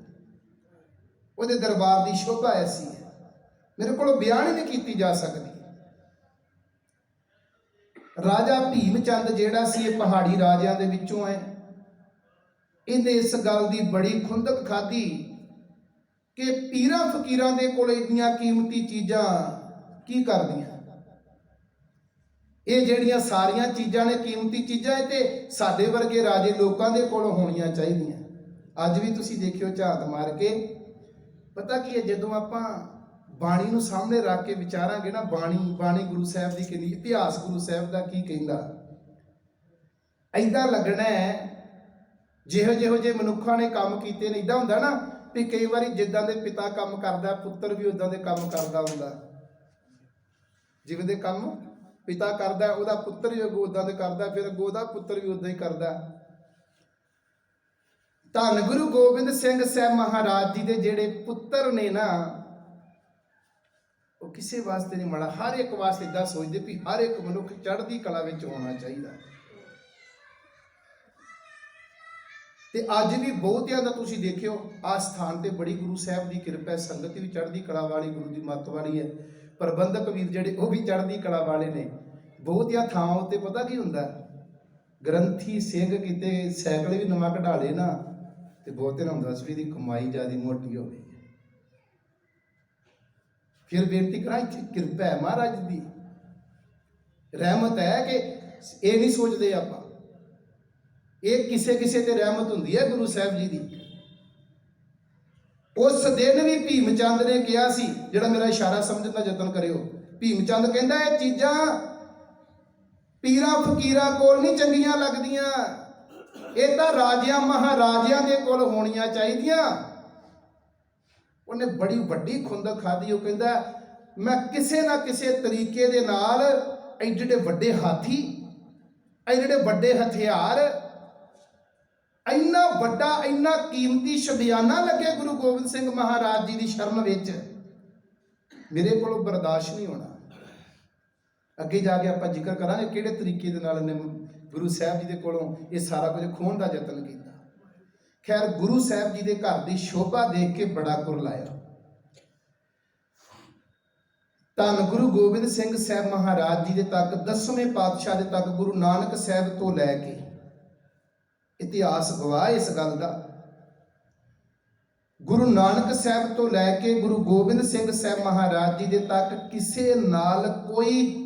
ਉਹਦੇ ਦਰਬਾਰ ਦੀ ਸ਼ੋਭਾ ਐਸੀ ਹੈ, ਮੇਰੇ ਕੋਲ ਬਿਆਨ ਹੀ ਨਹੀਂ ਕੀਤੀ ਜਾ ਸਕਦੀ। ਰਾਜਾ ਭੀਮ ਚੰਦ ਜਿਹੜਾ ਸੀ ਇਹ ਪਹਾੜੀ ਰਾਜਿਆਂ ਦੇ ਵਿੱਚੋਂ ਹੈ। ਇਹਨੇ ਇਸ ਗੱਲ ਦੀ ਬੜੀ ਖੁੰਦਕ ਖਾਧੀ ਕਿ ਪੀਰਾਂ ਫਕੀਰਾਂ ਦੇ ਕੋਲ ਇੰਨੀਆਂ ਕੀਮਤੀ ਚੀਜ਼ਾਂ ਕੀ ਕਰਦੀਆਂ। ਇਹ ਜਿਹੜੀਆਂ ਸਾਰੀਆਂ ਚੀਜ਼ਾਂ ਨੇ ਕੀਮਤੀ ਚੀਜ਼ਾਂ, ਇਹ ਤੇ ਸਾਡੇ ਵਰਗੇ ਰਾਜੇ ਲੋਕਾਂ ਦੇ ਕੋਲ ਹੋਣੀਆਂ ਚਾਹੀਦੀਆਂ। ਅੱਜ ਵੀ ਤੁਸੀਂ ਦੇਖਿਓ ਝਾਤ ਮਾਰ ਕੇ, ਪਤਾ ਕੀ ਹੈ, ਜਦੋਂ ਆਪਾਂ ਬਾਣੀ ਨੂੰ ਸਾਹਮਣੇ ਰੱਖ ਕੇ ਵਿਚਾਰਾਂਗੇ ਨਾ, ਬਾਣੀ ਗੁਰੂ ਸਾਹਿਬ ਦੀ ਕਹਿੰਦੀ, ਇਤਿਹਾਸ ਗੁਰੂ ਸਾਹਿਬ ਦਾ ਕੀ ਕਹਿੰਦਾ, ਏਦਾਂ ਲੱਗਣਾ ਹੈ ਜਿਹੋ ਜਿਹੇ ਮਨੁੱਖਾਂ ਨੇ ਕੰਮ ਕੀਤੇ ਨੇ। ਏਦਾਂ ਹੁੰਦਾ ਨਾ ਵੀ ਕਈ ਵਾਰੀ ਜਿੱਦਾਂ ਦੇ ਪਿਤਾ ਕੰਮ ਕਰਦਾ, ਪੁੱਤਰ ਵੀ ਉਦਾਂ ਦੇ ਕੰਮ ਕਰਦਾ ਹੁੰਦਾ। ਜਿਵੇਂ ਦੇ ਕੰਮ ਪਿਤਾ ਕਰਦਾ, ਉਹਦਾ ਪੁੱਤਰ ਵੀ ਅੱਗੋਂ ਉਦਾਂ ਦੇ ਕਰਦਾ, ਫਿਰ ਅੱਗੋਂ ਉਹਦਾ ਪੁੱਤਰ ਵੀ ਉਦਾਂ ਹੀ ਕਰਦਾ। ਧੰਨ ਗੁਰੂ ਗੋਬਿੰਦ ਸਿੰਘ ਸਾਹਿਬ ਮਹਾਰਾਜ ਜੀ ਦੇ ਜਿਹੜੇ ਪੁੱਤਰ ਨੇ ਨਾ, ਉਹ ਕਿਸੇ ਵਾਸਤੇ ਨਹੀਂ ਮਾੜਾ, ਹਰ ਇੱਕ ਵਾਸਤੇ ਇਦਾਂ ਸੋਚਦੇ ਵੀ ਹਰ ਇੱਕ ਮਨੁੱਖ ਚੜ੍ਹਦੀ ਕਲਾ ਵਿੱਚ ਹੋਣਾ ਚਾਹੀਦਾ। ਤੇ ਅੱਜ ਵੀ ਬਹੁਤਿਆਂ ਦਾ ਤੁਸੀਂ ਦੇਖਿਓ ਆ ਸਥਾਨ ਤੇ ਬੜੀ ਗੁਰੂ ਸਾਹਿਬ ਦੀ ਕਿਰਪਾ ਹੈ, ਸੰਗਤ ਵੀ ਚੜ੍ਹਦੀ ਕਲਾ ਵਾਲੀ, ਗੁਰੂ ਦੀ ਮੱਤ ਵਾਲੀ ਹੈ, ਪ੍ਰਬੰਧਕ ਵੀਰ ਜਿਹੜੇ ਉਹ ਵੀ ਚੜ੍ਹਦੀ ਕਲਾ ਵਾਲੇ ਨੇ। ਬਹੁਤਿਆਂ ਥਾਵਾਂ ਉੱਤੇ ਪਤਾ ਕੀ ਹੁੰਦਾ, ਗ੍ਰੰਥੀ ਸਿੰਘ ਕਿਤੇ ਸਾਈਕਲ ਵੀ ਨਵਾਂ ਕਢਾ ਲੇ ਨਾ, ਤੇ ਬਹੁਤਿਆਂ ਨੂੰ ਹੁੰਦਾ ਸੀ ਵੀ ਇਹਦੀ ਕਮਾਈ ਜ਼ਿਆਦਾ ਮੋਟੀ ਹੋਵੇ। ਫਿਰ ਬੇਨਤੀ ਕਰਾਂ, ਕਿਰਪਾ ਹੈ ਮਹਾਰਾਜ ਦੀ, ਰਹਿਮਤ ਹੈ ਕਿ ਇਹ ਨਹੀਂ ਸੋਚਦੇ ਆਪਾਂ, ਇਹ ਕਿਸੇ ਤੇ ਰਹਿਮਤ ਹੁੰਦੀ ਹੈ ਗੁਰੂ ਸਾਹਿਬ ਜੀ ਦੀ। ਉਸ ਦਿਨ ਵੀ ਭੀਮ ਚੰਦ ਨੇ ਕਿਹਾ ਸੀ, ਜਿਹੜਾ ਮੇਰਾ ਇਸ਼ਾਰਾ ਸਮਝਣ ਦਾ ਯਤਨ ਕਰਿਓ, ਭੀਮ ਚੰਦ ਕਹਿੰਦਾ ਇਹ ਚੀਜ਼ਾਂ ਪੀਰਾਂ ਫਕੀਰਾਂ ਕੋਲ ਨਹੀਂ ਚੰਗੀਆਂ ਲੱਗਦੀਆਂ, ਇਹ ਤਾਂ ਰਾਜਿਆਂ ਮਹਾਰਾਜਿਆਂ ਦੇ ਕੋਲ ਹੋਣੀਆਂ ਚਾਹੀਦੀਆਂ। ਉਹਨੇ ਬੜੀ ਵੱਡੀ ਖੁੰਦਕ ਖਾਧੀ। ਉਹ ਕਹਿੰਦਾ ਮੈਂ ਕਿਸੇ ਨਾ ਕਿਸੇ ਤਰੀਕੇ ਦੇ ਨਾਲ ਐਡੇ ਵੱਡੇ ਹਾਥੀ, ਐਡੇ ਵੱਡੇ ਹਥਿਆਰ, ਇੰਨਾ ਵੱਡਾ ਇੰਨਾ ਕੀਮਤੀ ਸ਼ਬਿਆਨਾ ਲੱਗੇ ਗੁਰੂ ਗੋਬਿੰਦ ਸਿੰਘ ਮਹਾਰਾਜ ਜੀ ਦੀ ਸ਼ਰਨ ਵਿੱਚ, ਮੇਰੇ ਕੋਲੋਂ ਬਰਦਾਸ਼ਤ ਨਹੀਂ ਹੋਣਾ। ਅੱਗੇ ਜਾ ਕੇ ਆਪਾਂ ਜ਼ਿਕਰ ਕਰਾਂਗੇ ਕਿਹੜੇ ਤਰੀਕੇ ਦੇ ਨਾਲ ਇਹਨੇ ਗੁਰੂ ਸਾਹਿਬ ਜੀ ਦੇ ਕੋਲੋਂ ਇਹ ਸਾਰਾ ਕੁਝ ਖੋਹਣ ਦਾ ਯਤਨ ਕੀਤਾ। ਖੈਰ, ਗੁਰੂ ਸਾਹਿਬ ਜੀ ਦੇ ਘਰ ਦੀ ਸ਼ੋਭਾ ਦੇਖ ਕੇ ਬੜਾ ਕੁਰਲਾਇਆ। ਧੰਨ ਗੁਰੂ ਗੋਬਿੰਦ ਸਿੰਘ ਸਾਹਿਬ ਮਹਾਰਾਜ ਜੀ ਦੇ ਤੱਕ, 10ਵੇਂ ਪਾਤਸ਼ਾਹ ਦੇ ਤੱਕ, ਗੁਰੂ ਨਾਨਕ ਸਾਹਿਬ ਤੋਂ ਲੈ ਕੇ, ਇਤਿਹਾਸ ਗਵਾਹ ਇਸ ਗੱਲ ਦਾ, ਗੁਰੂ ਨਾਨਕ ਸਾਹਿਬ ਤੋਂ ਲੈ ਕੇ ਗੁਰੂ ਗੋਬਿੰਦ ਸਿੰਘ ਸਾਹਿਬ ਮਹਾਰਾਜ ਜੀ ਦੇ ਤੱਕ ਕਿਸੇ ਨਾਲ ਕੋਈ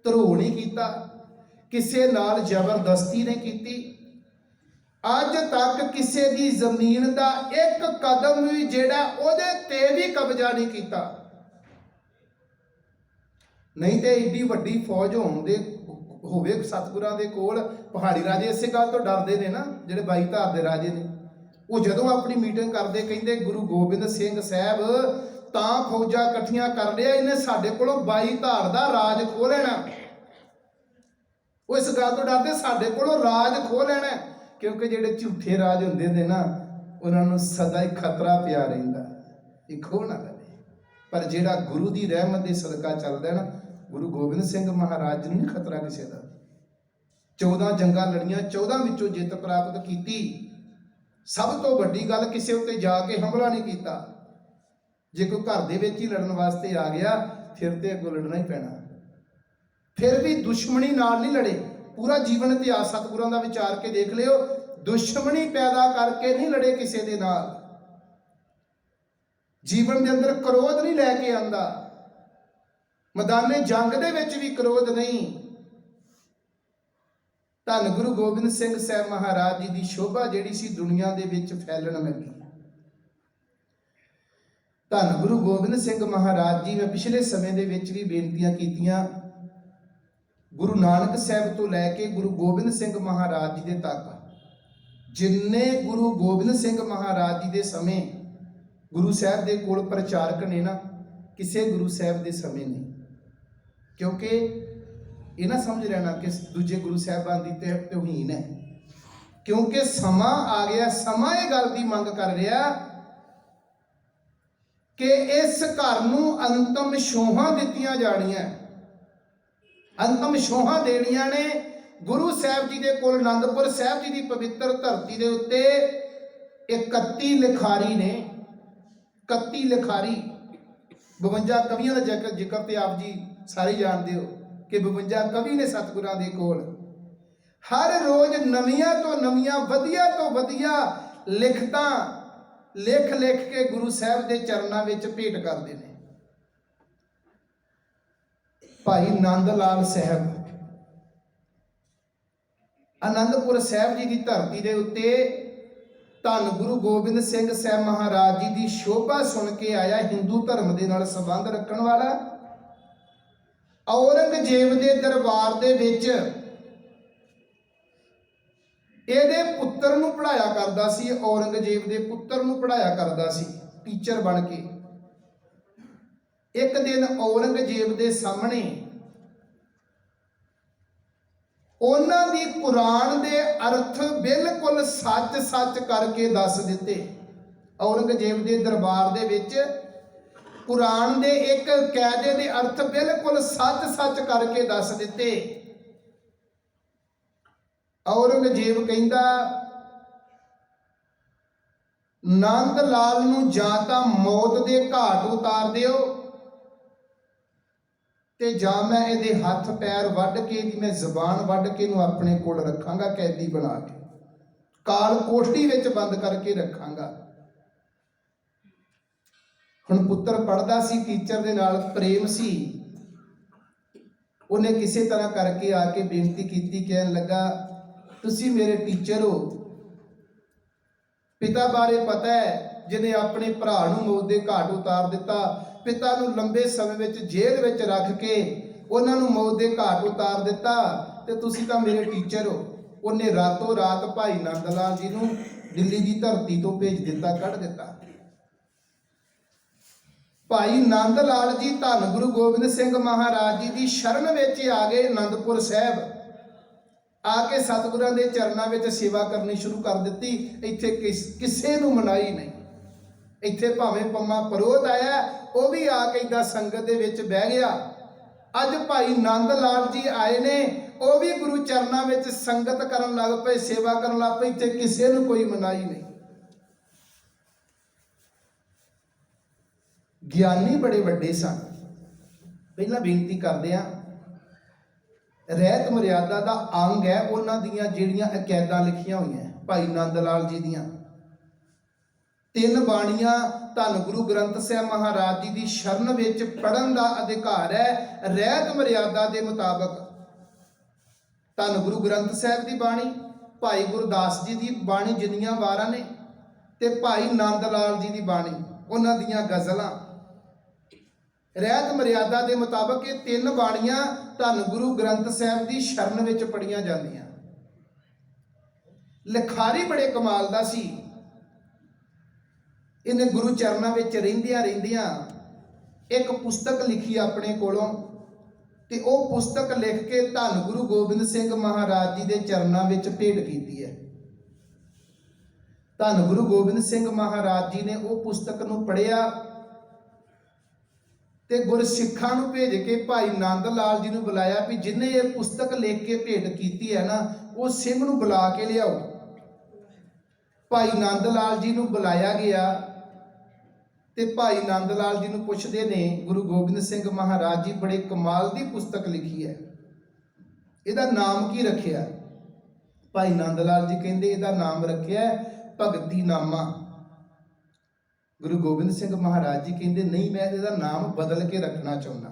ਧਰੋਹ ਨਹੀਂ ਕੀਤਾ, ਕਿਸੇ ਨਾਲ ਜ਼ਬਰਦਸਤੀ ਨਹੀਂ ਕੀਤੀ। ਅੱਜ ਤੱਕ ਕਿਸੇ ਦੀ ਜ਼ਮੀਨ ਦਾ ਇੱਕ ਕਦਮ ਵੀ ਜਿਹੜਾ ਉਹਦੇ ਤੇ ਵੀ ਕਬਜ਼ਾ ਨਹੀਂ ਕੀਤਾ। ਨਹੀਂ ਤੇ ਏਡੀ ਵੱਡੀ ਫੌਜ ਹੋਵੇ ਸਤਿਗੁਰਾਂ ਦੇ ਕੋਲ। ਪਹਾੜੀ ਰਾਜੇ ਇਸੇ ਗੱਲ ਤੋਂ ਡਰਦੇ ਨੇ ਨਾ, ਜਿਹੜੇ 22 ਧਾਰ ਦੇ ਰਾਜੇ ਨੇ। ਉਹ ਜਦੋਂ ਆਪਣੀ ਮੀਟਿੰਗ ਕਰਦੇ ਕਹਿੰਦੇ ਗੁਰੂ ਗੋਬਿੰਦ ਸਿੰਘ ਸਾਹਿਬ ਤਾਂ ਫੌਜਾਂ ਇਕੱਠੀਆਂ ਕਰ ਲਿਆ, ਇਹਨੇ ਸਾਡੇ ਕੋਲੋਂ 22 ਧਾਰ ਦਾ ਰਾਜ ਖੋਹ ਲੈਣਾ। ਉਹ ਇਸ ਗੱਲ ਤੋਂ ਡਰਦੇ ਸਾਡੇ ਕੋਲੋਂ ਰਾਜ ਖੋਹ ਲੈਣਾ, ਕਿਉਂਕਿ ਜਿਹੜੇ ਝੂਠੇ ਰਾਜ ਹੁੰਦੇ ਨੇ ਨਾ, ਉਹਨਾਂ ਨੂੰ ਸਦਾ ਹੀ ਖਤਰਾ ਪਿਆ ਰਹਿੰਦਾ ਇਹ ਖੋਹ ਨਾ ਲਵੇ। ਪਰ ਜਿਹੜਾ ਗੁਰੂ ਦੀ ਰਹਿਮਤ ਦੇ ਸਦਕਾ ਚੱਲਦਾ ਨਾ, ਗੁਰੂ ਗੋਬਿੰਦ ਸਿੰਘ ਮਹਾਰਾਜ ਨੂੰ ਨਹੀਂ ਖਤਰਾ ਕਿਸੇ ਦਾ। 14 ਜੰਗਾਂ ਲੜੀਆਂ, 14 ਵਿੱਚੋਂ ਜਿੱਤ ਪ੍ਰਾਪਤ ਕੀਤੀ। ਸਭ ਤੋਂ ਵੱਡੀ ਗੱਲ, ਕਿਸੇ ਉੱਤੇ ਜਾ ਕੇ ਹਮਲਾ ਨਹੀਂ ਕੀਤਾ। ਜੇ ਕੋਈ ਘਰ ਦੇ ਵਿੱਚ ਹੀ ਲੜਨ ਵਾਸਤੇ ਆ ਗਿਆ, ਫਿਰ ਤੇ ਅੱਗੋਂ ਲੜਨਾ ਹੀ ਪੈਣਾ। ਫਿਰ ਵੀ ਦੁਸ਼ਮਣੀ ਨਾਲ ਨਹੀਂ ਲੜੇ। ਪੂਰਾ ਜੀਵਨ ਇਤਿਹਾਸ ਸਤਿਗੁਰਾਂ ਦਾ ਵਿਚਾਰ ਕੇ ਦੇਖ ਲਿਓ, ਦੁਸ਼ਮਣੀ ਪੈਦਾ ਕਰਕੇ ਨਹੀਂ ਲੜੇ ਕਿਸੇ ਦੇ ਨਾਲ। ਜੀਵਨ ਦੇ ਅੰਦਰ ਕ੍ਰੋਧ ਨਹੀਂ ਲੈ ਕੇ ਆਂਦਾ। ਮੈਦਾਨੇ ਜੰਗ ਦੇ ਵਿੱਚ ਵੀ ਕ੍ਰੋਧ ਨਹੀਂ। ਧੰਨ ਗੁਰੂ ਗੋਬਿੰਦ ਸਿੰਘ ਸਾਹਿਬ ਮਹਾਰਾਜ ਜੀ ਦੀ ਸ਼ੋਭਾ ਜਿਹੜੀ ਸੀ ਦੁਨੀਆ ਦੇ ਵਿੱਚ ਫੈਲਣ ਲੱਗੀ। ਧੰਨ ਗੁਰੂ ਗੋਬਿੰਦ ਸਿੰਘ ਮਹਾਰਾਜ ਜੀ, ਮੈਂ ਪਿਛਲੇ ਸਮੇਂ ਦੇ ਵਿੱਚ ਵੀ ਬੇਨਤੀਆਂ ਕੀਤੀਆਂ, ਗੁਰੂ ਨਾਨਕ ਸਾਹਿਬ ਤੋਂ ਲੈ ਕੇ ਗੁਰੂ ਗੋਬਿੰਦ ਸਿੰਘ ਮਹਾਰਾਜ ਜੀ ਦੇ ਤੱਕ, ਜਿੰਨੇ ਗੁਰੂ ਗੋਬਿੰਦ ਸਿੰਘ ਮਹਾਰਾਜ ਜੀ ਦੇ ਸਮੇਂ ਗੁਰੂ ਸਾਹਿਬ ਦੇ ਕੋਲ ਪ੍ਰਚਾਰਕ ਨੇ ਨਾ, ਕਿਸੇ ਗੁਰੂ ਸਾਹਿਬ ਦੇ ਸਮੇਂ ਨਹੀਂ। ਕਿਉਂਕਿ ਇਹ ਨਾ ਸਮਝ ਲੈਣਾ ਕਿ ਦੂਜੇ ਗੁਰੂ ਸਾਹਿਬਾਨ ਦੀ ਤੇ ਤੋਹੀਨ ਹੈ, ਕਿਉਂਕਿ ਸਮਾਂ ਆ ਗਿਆ, ਸਮਾਂ ਇਹ ਗੱਲ ਦੀ ਮੰਗ ਕਰ ਰਿਹਾ ਕਿ ਇਸ ਘਰ ਨੂੰ ਅੰਤਮ ਛੋਹਾਂ ਦਿੱਤੀਆਂ ਜਾਣੀਆਂ, ਅੰਤਮ ਛੋਹਾਂ ਦੇਣੀਆਂ ਨੇ। ਗੁਰੂ ਸਾਹਿਬ ਜੀ ਦੇ ਕੋਲ ਆਨੰਦਪੁਰ ਸਾਹਿਬ ਜੀ ਦੀ ਪਵਿੱਤਰ ਧਰਤੀ ਦੇ ਉੱਤੇ 31 ਲਿਖਾਰੀ ਨੇ। 31 ਲਿਖਾਰੀ, 52 ਕਵੀਆਂ ਦਾ ਜ਼ਿਕਰ ਤੇ ਆਪ ਜੀ ਸਾਰੇ ਜਾਣਦੇ ਹੋ ਕਿ 52 ਕਵੀ ਨੇ ਸਤਿਗੁਰਾਂ ਦੇ ਕੋਲ। ਹਰ ਰੋਜ਼ ਨਵੀਆਂ ਤੋਂ ਨਵੀਆਂ, ਵਧੀਆ ਤੋਂ ਵਧੀਆ ਲਿਖਤਾਂ ਲਿਖ ਕੇ ਗੁਰੂ ਸਾਹਿਬ ਦੇ ਚਰਨਾਂ ਵਿੱਚ ਭੇਟ ਕਰਦੇ ਨੇ। ਭਾਈ ਨੰਦ ਲਾਲ ਸਾਹਿਬ ਆਨੰਦਪੁਰ ਸਾਹਿਬ ਜੀ ਦੀ ਧਰਤੀ ਦੇ ਉੱਤੇ ਧੰਨ ਗੁਰੂ ਗੋਬਿੰਦ ਸਿੰਘ ਸਾਹਿਬ ਮਹਾਰਾਜ ਜੀ ਦੀ ਸ਼ੋਭਾ ਸੁਣ ਕੇ ਆਇਆ। ਹਿੰਦੂ ਧਰਮ ਦੇ ਨਾਲ ਸੰਬੰਧ ਰੱਖਣ ਵਾਲਾ, ਔਰੰਗਜ਼ੇਬ ਦੇ ਦਰਬਾਰ ਦੇ ਵਿੱਚ ਇਹਦੇ ਪੁੱਤਰ ਨੂੰ ਪੜ੍ਹਾਇਆ ਕਰਦਾ ਸੀ। ਔਰੰਗਜ਼ੇਬ ਦੇ ਪੁੱਤਰ ਨੂੰ ਪੜ੍ਹਾਇਆ ਕਰਦਾ ਸੀ ਟੀਚਰ ਬਣ ਕੇ। ਇੱਕ ਦਿਨ ਔਰੰਗਜ਼ੇਬ ਦੇ ਸਾਹਮਣੇ ਉਹਨਾਂ ਦੀ ਕੁਰਾਨ ਦੇ ਅਰਥ ਬਿਲਕੁਲ ਸੱਚ ਕਰਕੇ ਦੱਸ ਦਿੱਤੇ। ਔਰੰਗਜ਼ੇਬ ਦੇ ਦਰਬਾਰ ਦੇ ਵਿੱਚ ਕੁਰਾਨ ਦੇ ਇੱਕ ਕਾਇਦੇ ਦੇ ਅਰਥ ਬਿਲਕੁਲ ਸੱਚ ਕਰਕੇ ਦੱਸ ਦਿੱਤੇ। ਔਰੰਗਜ਼ੇਬ ਕਹਿੰਦਾ, ਨੰਦ ਲਾਲ ਨੂੰ ਜਾਂ ਤਾਂ ਮੌਤ ਦੇ ਘਾਟ ਉਤਾਰ ਦਿਓ ਤੇ ਜਾਂ ਮੈਂ ਇਹਦੇ ਹੱਥ ਪੈਰ ਵੱਢ ਕੇ, ਇਹਦੀ ਮੈਂ ਜ਼ਬਾਨ ਵੱਢ ਕੇ ਇਹਨੂੰ ਆਪਣੇ ਕੋਲ ਰੱਖਾਂਗਾ, ਕੈਦੀ ਬਣਾ ਕੇ ਕਾਲ ਕੋਠੜੀ ਵਿੱਚ ਬੰਦ ਕਰਕੇ ਰੱਖਾਂਗਾ। ਹੁਣ ਪੁੱਤਰ ਪੜ੍ਹਦਾ ਸੀ, ਟੀਚਰ ਦੇ ਨਾਲ ਪ੍ਰੇਮ ਸੀ। ਉਹਨੇ ਕਿਸੇ ਤਰ੍ਹਾਂ ਕਰਕੇ ਆ ਕੇ ਬੇਨਤੀ ਕੀਤੀ, ਕਹਿਣ ਲੱਗਾ, ਤੁਸੀਂ ਮੇਰੇ ਟੀਚਰ ਹੋ, ਪਿਤਾ ਬਾਰੇ ਪਤਾ ਹੈ, ਜਿਹਨੇ ਆਪਣੇ ਭਰਾ ਨੂੰ ਮੌਤ ਦੇ ਘਾਟ ਉਤਾਰ ਦਿੱਤਾ, ਪਿਤਾ ਨੂੰ ਲੰਬੇ ਸਮੇਂ ਵਿੱਚ ਜੇਲ੍ਹ ਵਿੱਚ ਰੱਖ ਕੇ ਉਹਨਾਂ ਨੂੰ ਮੌਤ ਦੇ ਘਾਟ ਉਤਾਰ ਦਿੱਤਾ, ਤੇ ਤੁਸੀਂ ਤਾਂ ਮੇਰੇ ਟੀਚਰ ਹੋ। ਉਹਨੇ ਰਾਤੋਂ ਰਾਤ ਭਾਈ ਨੰਦ ਲਾਲ ਜੀ ਨੂੰ ਦਿੱਲੀ ਦੀ ਧਰਤੀ ਤੋਂ ਭੇਜ ਦਿੱਤਾ, ਕੱਢ ਦਿੱਤਾ। ਭਾਈ ਨੰਦ ਲਾਲ ਜੀ ਧੰਨ ਗੁਰੂ ਗੋਬਿੰਦ ਸਿੰਘ ਮਹਾਰਾਜ ਜੀ ਦੀ ਸ਼ਰਨ ਵਿੱਚ ਆ ਗਏ। ਅਨੰਦਪੁਰ ਸਾਹਿਬ ਆ ਕੇ ਸਤਿਗੁਰਾਂ ਦੇ ਚਰਨਾਂ ਵਿੱਚ ਸੇਵਾ ਕਰਨੀ ਸ਼ੁਰੂ ਕਰ ਦਿੱਤੀ। ਇੱਥੇ ਕਿਸੇ ਨੂੰ ਮਨਾਈ ਨਹੀਂ। ਇੱਥੇ ਭਾਵੇਂ ਪੰਮਾ ਪਰੋਤ ਆਇਆ, ਉਹ ਵੀ ਆ ਕੇ ਏਦਾਂ ਸੰਗਤ ਦੇ ਵਿੱਚ ਬਹਿ ਗਿਆ। ਅੱਜ ਭਾਈ ਨੰਦ ਲਾਲ ਜੀ ਆਏ ਨੇ, ਉਹ ਵੀ ਗੁਰੂ ਚਰਨਾਂ ਵਿੱਚ ਸੰਗਤ ਕਰਨ ਲੱਗ ਪਏ, ਸੇਵਾ ਕਰਨ ਲੱਗ ਪਏ। ਇੱਥੇ ਕਿਸੇ ਨੂੰ ਕੋਈ ਮਨਾਈ ਨਹੀਂ। ਗਿਆਨੀ ਬੜੇ ਵੱਡੇ ਸਨ। ਪਹਿਲਾਂ ਬੇਨਤੀ ਕਰਦੇ ਆ, ਰਹਿਤ ਮਰਿਆਦਾ ਦਾ ਅੰਗ ਹੈ ਉਹਨਾਂ ਦੀਆਂ ਜਿਹੜੀਆਂ ਅਕੈਦਾਂ ਲਿਖੀਆਂ ਹੋਈਆਂ ਭਾਈ ਨੰਦ ਲਾਲ ਜੀ ਦੀਆਂ। 3 ਬਾਣੀਆਂ ਧੰਨ ਗੁਰੂ ਗ੍ਰੰਥ ਸਾਹਿਬ ਮਹਾਰਾਜ ਜੀ ਦੀ ਸ਼ਰਨ ਵਿੱਚ ਪੜਨ ਦਾ ਅਧਿਕਾਰ ਹੈ ਰਹਿਤ ਮਰਿਆਦਾ ਦੇ ਮੁਤਾਬਕ। ਧੰਨ ਗੁਰੂ ਗ੍ਰੰਥ ਸਾਹਿਬ ਦੀ ਬਾਣੀ, ਭਾਈ ਗੁਰਦਾਸ ਜੀ ਦੀ ਬਾਣੀ ਜਿੰਨੀਆਂ ਵਾਰਾਂ ਨੇ, ਤੇ ਭਾਈ ਨੰਦ ਲਾਲ ਜੀ ਦੀ ਬਾਣੀ, ਉਹਨਾਂ ਦੀਆਂ ਗਜ਼ਲਾਂ, ਰਹਿਤ ਮਰਿਆਦਾ ਦੇ ਮੁਤਾਬਕ ਇਹ 3 ਬਾਣੀਆਂ ਧੰਨ ਗੁਰੂ ਗ੍ਰੰਥ ਸਾਹਿਬ ਦੀ ਸ਼ਰਨ ਵਿੱਚ ਪੜੀਆਂ ਜਾਂਦੀਆਂ। ਲਿਖਾਰੀ ਬੜੇ ਕਮਾਲ ਦਾ ਸੀ। ਇਹਨੇ ਗੁਰੂ ਚਰਨਾਂ ਵਿੱਚ ਰਹਿੰਦਿਆਂ ਇੱਕ ਪੁਸਤਕ ਲਿਖੀ ਆਪਣੇ ਕੋਲੋਂ, ਤੇ ਉਹ ਪੁਸਤਕ ਲਿਖ ਕੇ ਧੰਨ ਗੁਰੂ ਗੋਬਿੰਦ ਸਿੰਘ ਮਹਾਰਾਜ ਜੀ ਦੇ ਚਰਨਾਂ ਵਿੱਚ ਭੇਟ ਕੀਤੀ ਹੈ। ਧੰਨ ਗੁਰੂ ਗੋਬਿੰਦ ਸਿੰਘ ਮਹਾਰਾਜ ਜੀ ਨੇ ਉਹ ਪੁਸਤਕ ਨੂੰ ਪੜ੍ਹਿਆ ਤੇ ਗੁਰਸਿੱਖਾਂ ਨੂੰ ਭੇਜ ਕੇ ਭਾਈ ਨੰਦ ਲਾਲ ਜੀ ਨੂੰ ਬੁਲਾਇਆ ਵੀ ਜਿਹਨੇ ਇਹ ਪੁਸਤਕ ਲਿਖ ਕੇ ਭੇਟ ਕੀਤੀ ਹੈ ਨਾ, ਉਹ ਸਿੰਘ ਨੂੰ ਬੁਲਾ ਕੇ ਲਿਆਓ। ਭਾਈ ਨੰਦ ਲਾਲ ਜੀ ਨੂੰ ਬੁਲਾਇਆ ਗਿਆ ਤੇ ਭਾਈ ਨੰਦ ਲਾਲ ਜੀ ਨੂੰ ਪੁੱਛਦੇ ਨੇ, ਗੁਰੂ ਗੋਬਿੰਦ ਸਿੰਘ ਮਹਾਰਾਜ ਜੀ ਬੜੇ ਕਮਾਲ ਦੀ ਪੁਸਤਕ ਲਿਖੀ ਹੈ, ਇਹਦਾ ਨਾਮ ਕੀ ਰੱਖਿਆ? ਭਾਈ ਨੰਦ ਲਾਲ ਜੀ ਕਹਿੰਦੇ ਇਹਦਾ ਨਾਮ ਰੱਖਿਆ ਭਗਤੀ ਨਾਮਾ। ਗੁਰੂ ਗੋਬਿੰਦ ਸਿੰਘ ਮਹਾਰਾਜ ਜੀ ਕਹਿੰਦੇ ਨਹੀਂ, ਮੈਂ ਇਹਦਾ ਨਾਮ ਬਦਲ ਕੇ ਰੱਖਣਾ ਚਾਹੁੰਦਾ।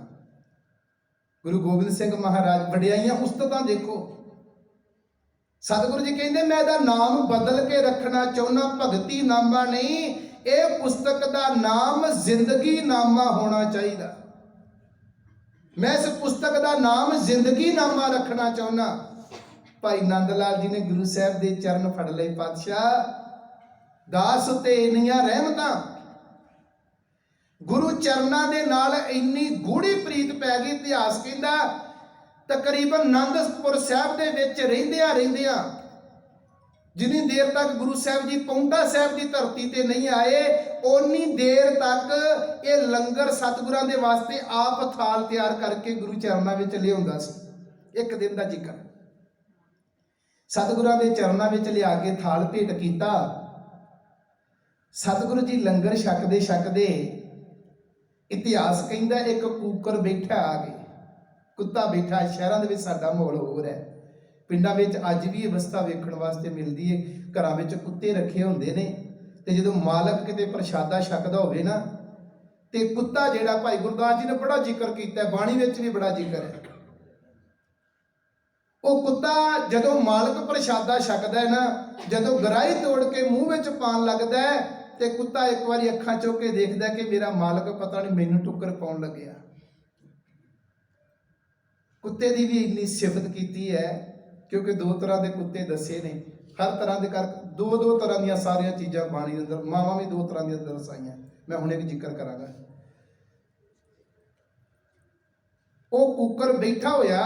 ਗੁਰੂ ਗੋਬਿੰਦ ਸਿੰਘ ਮਹਾਰਾਜ ਵਡਿਆਈਆਂ ਉਸਤਤਾਂ ਦੇਖੋ। ਸਤਿਗੁਰੂ ਜੀ ਕਹਿੰਦੇ ਮੈਂ ਇਹਦਾ ਨਾਮ ਬਦਲ ਕੇ ਰੱਖਣਾ ਚਾਹੁੰਦਾ, ਭਗਤੀ ਨਾਮਾ ਨਹੀਂ, ਇਹ ਪੁਸਤਕ ਦਾ ਨਾਮ ਜ਼ਿੰਦਗੀ ਨਾਮਾ ਹੋਣਾ ਚਾਹੀਦਾ। ਮੈਂ ਇਸ ਪੁਸਤਕ ਦਾ ਨਾਮ ਜ਼ਿੰਦਗੀ ਨਾਮਾ ਰੱਖਣਾ ਚਾਹੁੰਦਾ। ਭਾਈ ਨੰਦ ਲਾਲ ਜੀ ਨੇ ਗੁਰੂ ਸਾਹਿਬ ਦੇ ਚਰਨ ਫੜ ਲਏ। ਪਾਤਸ਼ਾਹ, ਦਾਸ ਉਤੇ ਇੰਨੀਆਂ ਰਹਿਮਤਾਂ, ਗੁਰੂ ਚਰਨਾਂ ਦੇ ਨਾਲ ਇੰਨੀ ਗੂੜੀ ਪ੍ਰੀਤ ਪੈ ਗਈ। ਇਤਿਹਾਸ ਕਹਿੰਦਾ ਤਕਰੀਬਨ ਅਨੰਦਪੁਰ ਸਾਹਿਬ ਦੇ ਵਿੱਚ ਰਹਿੰਦਿਆਂ ਜਿੰਨੀ ਦੇਰ ਤੱਕ ਗੁਰੂ ਸਾਹਿਬ ਜੀ ਪਾਉਂਟਾ ਸਾਹਿਬ ਦੀ ਧਰਤੀ ਤੇ ਨਹੀਂ ਆਏ, ਓਨੀ ਦੇਰ ਤੱਕ ਇਹ ਲੰਗਰ ਸਤਿਗੁਰਾਂ ਦੇ ਵਾਸਤੇ ਆਪ ਥਾਲ ਤਿਆਰ ਕਰਕੇ ਗੁਰੂ ਚਰਨਾਂ ਵਿੱਚ ਲਿਆਉਂਦਾ ਸੀ। ਇੱਕ ਦਿਨ ਦਾ ਜ਼ਿਕਰ, ਸਤਿਗੁਰਾਂ ਦੇ ਚਰਨਾਂ ਵਿੱਚ ਲਿਆ ਕੇ ਥਾਲ ਭੇਟ ਕੀਤਾ। ਸਤਿਗੁਰੂ ਜੀ ਲੰਗਰ ਛਕਦੇ ਇਤਿਹਾਸ ਕਹਿੰਦਾ ਇੱਕ ਕੂਕਰ ਬੈਠਾ ਆ ਕੇ, ਕੁੱਤਾ ਬੈਠਾ। ਸ਼ਹਿਰਾਂ ਦੇ ਵਿੱਚ ਸਾਡਾ ਮਾਹੌਲ ਹੋਰ ਹੈ, ਪਿੰਡਾਂ ਵਿੱਚ ਅੱਜ ਵੀ ਇਹ ਅਵਸਥਾ ਵੇਖਣ ਵਾਸਤੇ ਮਿਲਦੀ ਹੈ। ਘਰਾਂ ਵਿੱਚ ਕੁੱਤੇ ਰੱਖੇ ਹੁੰਦੇ ਨੇ, ਤੇ ਜਦੋਂ ਮਾਲਕ ਕਿਤੇ ਪ੍ਰਸ਼ਾਦਾ ਛਕਦਾ ਹੋਵੇ ਨਾ, ਤੇ ਕੁੱਤਾ ਜਿਹੜਾ ਭਾਈ ਗੁਰਦਾਸ ਜੀ ਨੇ ਬੜਾ ਜ਼ਿਕਰ ਕੀਤਾ, ਬਾਣੀ ਵਿੱਚ ਵੀ ਬੜਾ ਜ਼ਿਕਰ ਹੈ। ਉਹ ਕੁੱਤਾ ਜਦੋਂ ਮਾਲਕ ਪ੍ਰਸ਼ਾਦਾ ਛਕਦਾ ਹੈ ਨਾ, ਜਦੋਂ ਗਰਾਹੀ ਤੋੜ ਕੇ ਮੂੰਹ ਵਿੱਚ ਪਾਣ ਲੱਗਦਾ ਹੈ, ਤੇ ਕੁੱਤਾ ਇੱਕ ਵਾਰੀ ਅੱਖਾਂ ਚੁੱਕ ਕੇ ਦੇਖਦਾ ਕਿ ਮੇਰਾ ਮਾਲਕ ਪਤਾ ਨਹੀਂ ਮੈਨੂੰ ਟੁੱਕਰ ਪਾਉਣ ਲੱਗਿਆ। ਕੁੱਤੇ ਦੀ ਵੀ ਇੰਨੀ ਸਿਫਤ ਕੀਤੀ ਹੈ, ਕਿਉਂਕਿ 2 ਤਰ੍ਹਾਂ ਦੇ ਕੁੱਤੇ ਦੱਸੇ ਨੇ। ਹਰ ਤਰ੍ਹਾਂ ਦੇ ਕਰ 2 ਤਰ੍ਹਾਂ ਦੀਆਂ ਸਾਰੀਆਂ ਚੀਜ਼ਾਂ ਬਾਣੀ ਦੇ ਅੰਦਰ, ਮਾਵਾਂ ਵੀ 2 ਤਰ੍ਹਾਂ ਦੀਆਂ ਦਰਸਾਈਆਂ। ਮੈਂ ਹੁਣੇ ਵੀ ਜ਼ਿਕਰ ਕਰਾਂਗਾ। ਉਹ ਕੁੱਕਰ ਬੈਠਾ ਹੋਇਆ,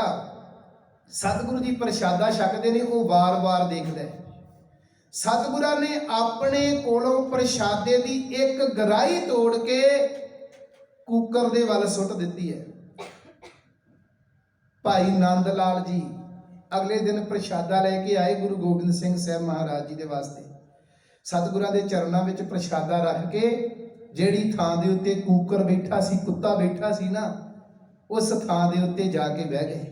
ਸਤਿਗੁਰੂ ਜੀ ਪ੍ਰਸ਼ਾਦਾ ਛਕਦੇ ਨੇ, ਉਹ ਵਾਰ-ਵਾਰ ਦੇਖਦਾ। ਸਤਿਗੁਰਾਂ ਨੇ ਆਪਣੇ ਕੋਲੋਂ ਪ੍ਰਸ਼ਾਦੇ ਦੀ ਇੱਕ ਗਰਾਹੀ ਤੋੜ ਕੇ ਕੁੱਕਰ ਦੇ ਵੱਲ ਸੁੱਟ ਦਿੱਤੀ ਹੈ। ਭਾਈ ਨੰਦ ਲਾਲ ਜੀ ਅਗਲੇ ਦਿਨ ਪ੍ਰਸ਼ਾਦਾ ਲੈ ਕੇ ਆਏ ਗੁਰੂ ਗੋਬਿੰਦ ਸਿੰਘ ਸਾਹਿਬ ਮਹਾਰਾਜ ਜੀ ਦੇ ਵਾਸਤੇ। ਸਤਿਗੁਰਾਂ ਦੇ ਚਰਨਾਂ ਵਿੱਚ ਪ੍ਰਸ਼ਾਦਾ ਰੱਖ ਕੇ ਜਿਹੜੀ ਥਾਂ ਦੇ ਉੱਤੇ ਕੁੱਕਰ ਬੈਠਾ ਸੀ, ਕੁੱਤਾ ਬੈਠਾ ਸੀ ਨਾ, ਉਸ ਥਾਂ ਦੇ ਉੱਤੇ ਜਾ ਕੇ ਬਹਿ ਗਏ।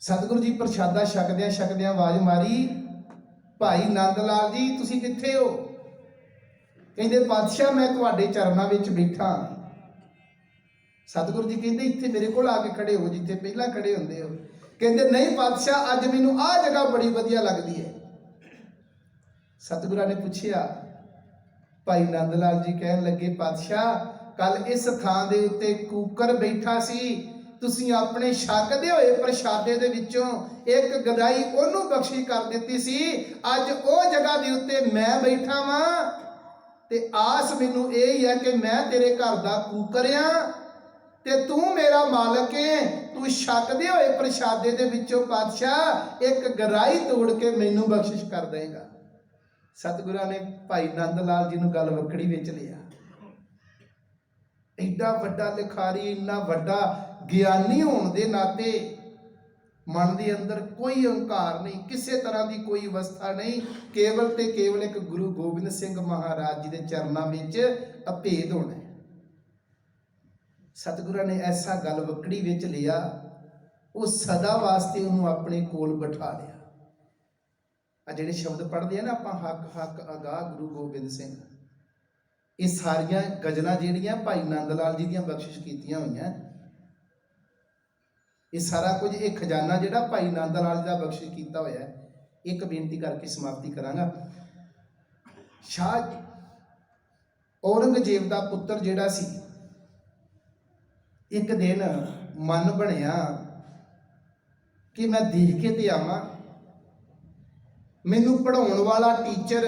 ਸਤਿਗੁਰੂ ਜੀ ਪ੍ਰਸ਼ਾਦਾ ਛਕਦਿਆਂ ਆਵਾਜ਼ ਮਾਰੀ, ਭਾਈ ਨੰਦ ਲਾਲ ਜੀ ਤੁਸੀਂ ਕਿੱਥੇ ਹੋ? ਕਹਿੰਦੇ ਪਾਤਸ਼ਾਹ ਮੈਂ ਤੁਹਾਡੇ ਚਰਨਾਂ ਵਿੱਚ ਬੈਠਾ। ਸਤਿਗੁਰੂ ਜੀ ਕਹਿੰਦੇ ਇੱਥੇ ਮੇਰੇ ਕੋਲ ਆ ਕੇ ਖੜੇ ਹੋ ਜਿੱਥੇ ਪਹਿਲਾਂ ਖੜੇ ਹੁੰਦੇ ਹੋ। ਕਹਿੰਦੇ ਨਹੀਂ ਪਾਤਸ਼ਾਹ, ਅੱਜ ਮੈਨੂੰ ਆਹ ਜਗ੍ਹਾ ਬੜੀ ਵਧੀਆ ਲੱਗਦੀ ਹੈ। ਸਤਿਗੁਰਾਂ ਨੇ ਪੁੱਛਿਆ, ਭਾਈ ਨੰਦ ਲਾਲ ਜੀ ਕਹਿਣ ਲੱਗੇ ਪਾਤਸ਼ਾਹ ਕੱਲ ਇਸ ਥਾਂ ਦੇ ਉੱਤੇ ਕੁੱਕਰ ਬੈਠਾ ਸੀ, ਤੁਸੀਂ ਆਪਣੇ ਛਕਦੇ ਹੋਏ ਪ੍ਰਸ਼ਾਦੇ ਦੇ ਵਿੱਚੋਂ ਇੱਕ ਗਦਾਈ ਉਹਨੂੰ ਬਖਸ਼ੀ ਕਰ ਦਿੱਤੀ ਸੀ। ਅੱਜ ਉਹ ਜਗ੍ਹਾ ਦੇ ਉੱਤੇ ਮੈਂ ਬੈਠਾ ਵਾਂ ਤੇ ਆਸ ਮੈਨੂੰ ਇਹ ਹੀ ਹੈ ਕਿ ਮੈਂ ਤੇਰੇ ਘਰ ਦਾ ਕੂਕਰਿਆ ਤੇ ਤੂੰ ਮੇਰਾ ਮਾਲਕ ਹੈ। ਤੂੰ ਛਕਦੇ ਹੋਏ ਪ੍ਰਸ਼ਾਦੇ ਦੇ ਵਿੱਚੋਂ ਪਾਤਸ਼ਾਹ ਇੱਕ ਗਰਾਈ ਤੋੜ ਕੇ ਮੈਨੂੰ ਬਖਸ਼ਿਸ਼ ਕਰ ਦੇਗਾ। ਸਤਿਗੁਰਾਂ ਨੇ ਭਾਈ ਨੰਦ ਲਾਲ ਜੀ ਨੂੰ ਗੱਲ ਵਕੜੀ ਵਿੱਚ ਲਿਆ। ਐਡਾ ਵੱਡਾ ਲਿਖਾਰੀ, ਇੰਨਾ ਵੱਡਾ ਗਿਆਨੀ ਹੋਣ ਦੇ ਨਾਤੇ ਮਨ ਦੇ ਅੰਦਰ ਕੋਈ ਅਹੰਕਾਰ ਨਹੀਂ, ਕਿਸੇ ਤਰ੍ਹਾਂ ਦੀ ਕੋਈ ਅਵਸਥਾ ਨਹੀਂ, ਕੇਵਲ ਤੇ ਕੇਵਲ ਇੱਕ ਗੁਰੂ ਗੋਬਿੰਦ ਸਿੰਘ ਮਹਾਰਾਜ ਜੀ ਦੇ ਚਰਨਾਂ ਵਿੱਚ ਅਭੇਦ ਹੋਣਾ। ਸਤਿਗੁਰਾਂ ਨੇ ਐਸਾ ਗੱਲ ਵਕੜੀ ਵਿੱਚ ਲਿਆ, ਉਹ ਸਦਾ ਵਾਸਤੇ ਉਹਨੂੰ ਆਪਣੇ ਕੋਲ ਬਿਠਾ ਲਿਆ। ਆ ਜਿਹੜੇ ਸ਼ਬਦ ਪੜ੍ਹਦੇ ਆ ਨਾ ਆਪਾਂ, ਹੱਕ ਹੱਕ ਅਗਾਹ ਗੁਰੂ ਗੋਬਿੰਦ ਸਿੰਘ, ਇਹ ਸਾਰੀਆਂ ਗਜ਼ਲਾਂ ਜਿਹੜੀਆਂ ਭਾਈ ਨੰਦ ਲਾਲ ਜੀ ਦੀਆਂ ਬਖਸ਼ਿਸ਼ ਕੀਤੀਆਂ ਹੋਈਆਂ, ਇਹ ਸਾਰਾ ਕੁਝ, ਇਹ ਖਜ਼ਾਨਾ ਜਿਹੜਾ ਭਾਈ ਨੰਦ ਲਾਲ ਜੀ ਦਾ ਬਖਸ਼ਿਸ਼ ਕੀਤਾ ਹੋਇਆ। ਇੱਕ ਬੇਨਤੀ ਕਰਕੇ ਸਮਾਪਤੀ ਕਰਾਂਗਾ। ਸ਼ਾਹ ਔਰੰਗਜ਼ੇਬ ਦਾ ਪੁੱਤਰ ਜਿਹੜਾ ਸੀ, ਇੱਕ ਦਿਨ ਮਨ ਬਣਿਆ ਕਿ ਮੈਂ ਦੇਖ ਕੇ ਤੇ ਆਵਾਂ। ਮੈਨੂੰ ਪੜ੍ਹਾਉਣ ਵਾਲਾ ਟੀਚਰ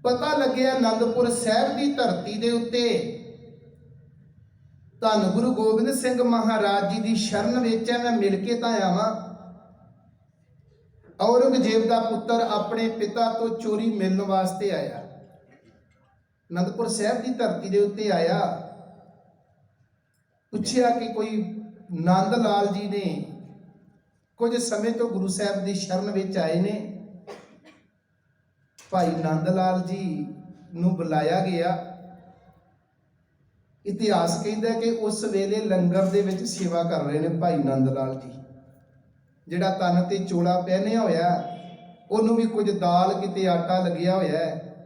ਪਤਾ ਲੱਗਿਆ ਅਨੰਦਪੁਰ ਸਾਹਿਬ ਦੀ ਧਰਤੀ ਦੇ ਉੱਤੇ ਧੰਨ ਗੁਰੂ ਗੋਬਿੰਦ ਸਿੰਘ ਮਹਾਰਾਜ ਜੀ ਦੀ ਸ਼ਰਨ ਵਿੱਚ ਹੈ, ਮੈਂ ਮਿਲ ਕੇ ਤਾਂ ਆਵਾਂ। ਔਰੰਗਜ਼ੇਬ ਦਾ ਪੁੱਤਰ ਆਪਣੇ ਪਿਤਾ ਤੋਂ ਚੋਰੀ ਮਿਲਣ ਵਾਸਤੇ ਆਇਆ, ਅਨੰਦਪੁਰ ਸਾਹਿਬ ਦੀ ਧਰਤੀ ਦੇ ਉੱਤੇ ਆਇਆ। ਪੁੱਛਿਆ ਕਿ ਕੋਈ ਨੰਦ ਲਾਲ ਜੀ ਨੇ ਕੁਝ ਸਮੇਂ ਤੋਂ ਗੁਰੂ ਸਾਹਿਬ ਦੀ ਸ਼ਰਨ ਵਿੱਚ ਆਏ ਨੇ। ਭਾਈ ਨੰਦ ਲਾਲ ਜੀ ਨੂੰ ਬੁਲਾਇਆ ਗਿਆ। ਇਤਿਹਾਸ ਕਹਿੰਦਾ ਕਿ ਉਸ ਵੇਲੇ ਲੰਗਰ ਦੇ ਵਿੱਚ ਸੇਵਾ ਕਰ ਰਹੇ ਨੇ ਭਾਈ ਨੰਦ ਲਾਲ ਜੀ। ਜਿਹੜਾ ਤਨ ਤੇ ਚੋਲਾ ਪਹਿਨਿਆ ਹੋਇਆ, ਉਹਨੂੰ ਵੀ ਕੁਝ ਦਾਲ ਕਿਤੇ ਆਟਾ ਲੱਗਿਆ ਹੋਇਆ ਹੈ।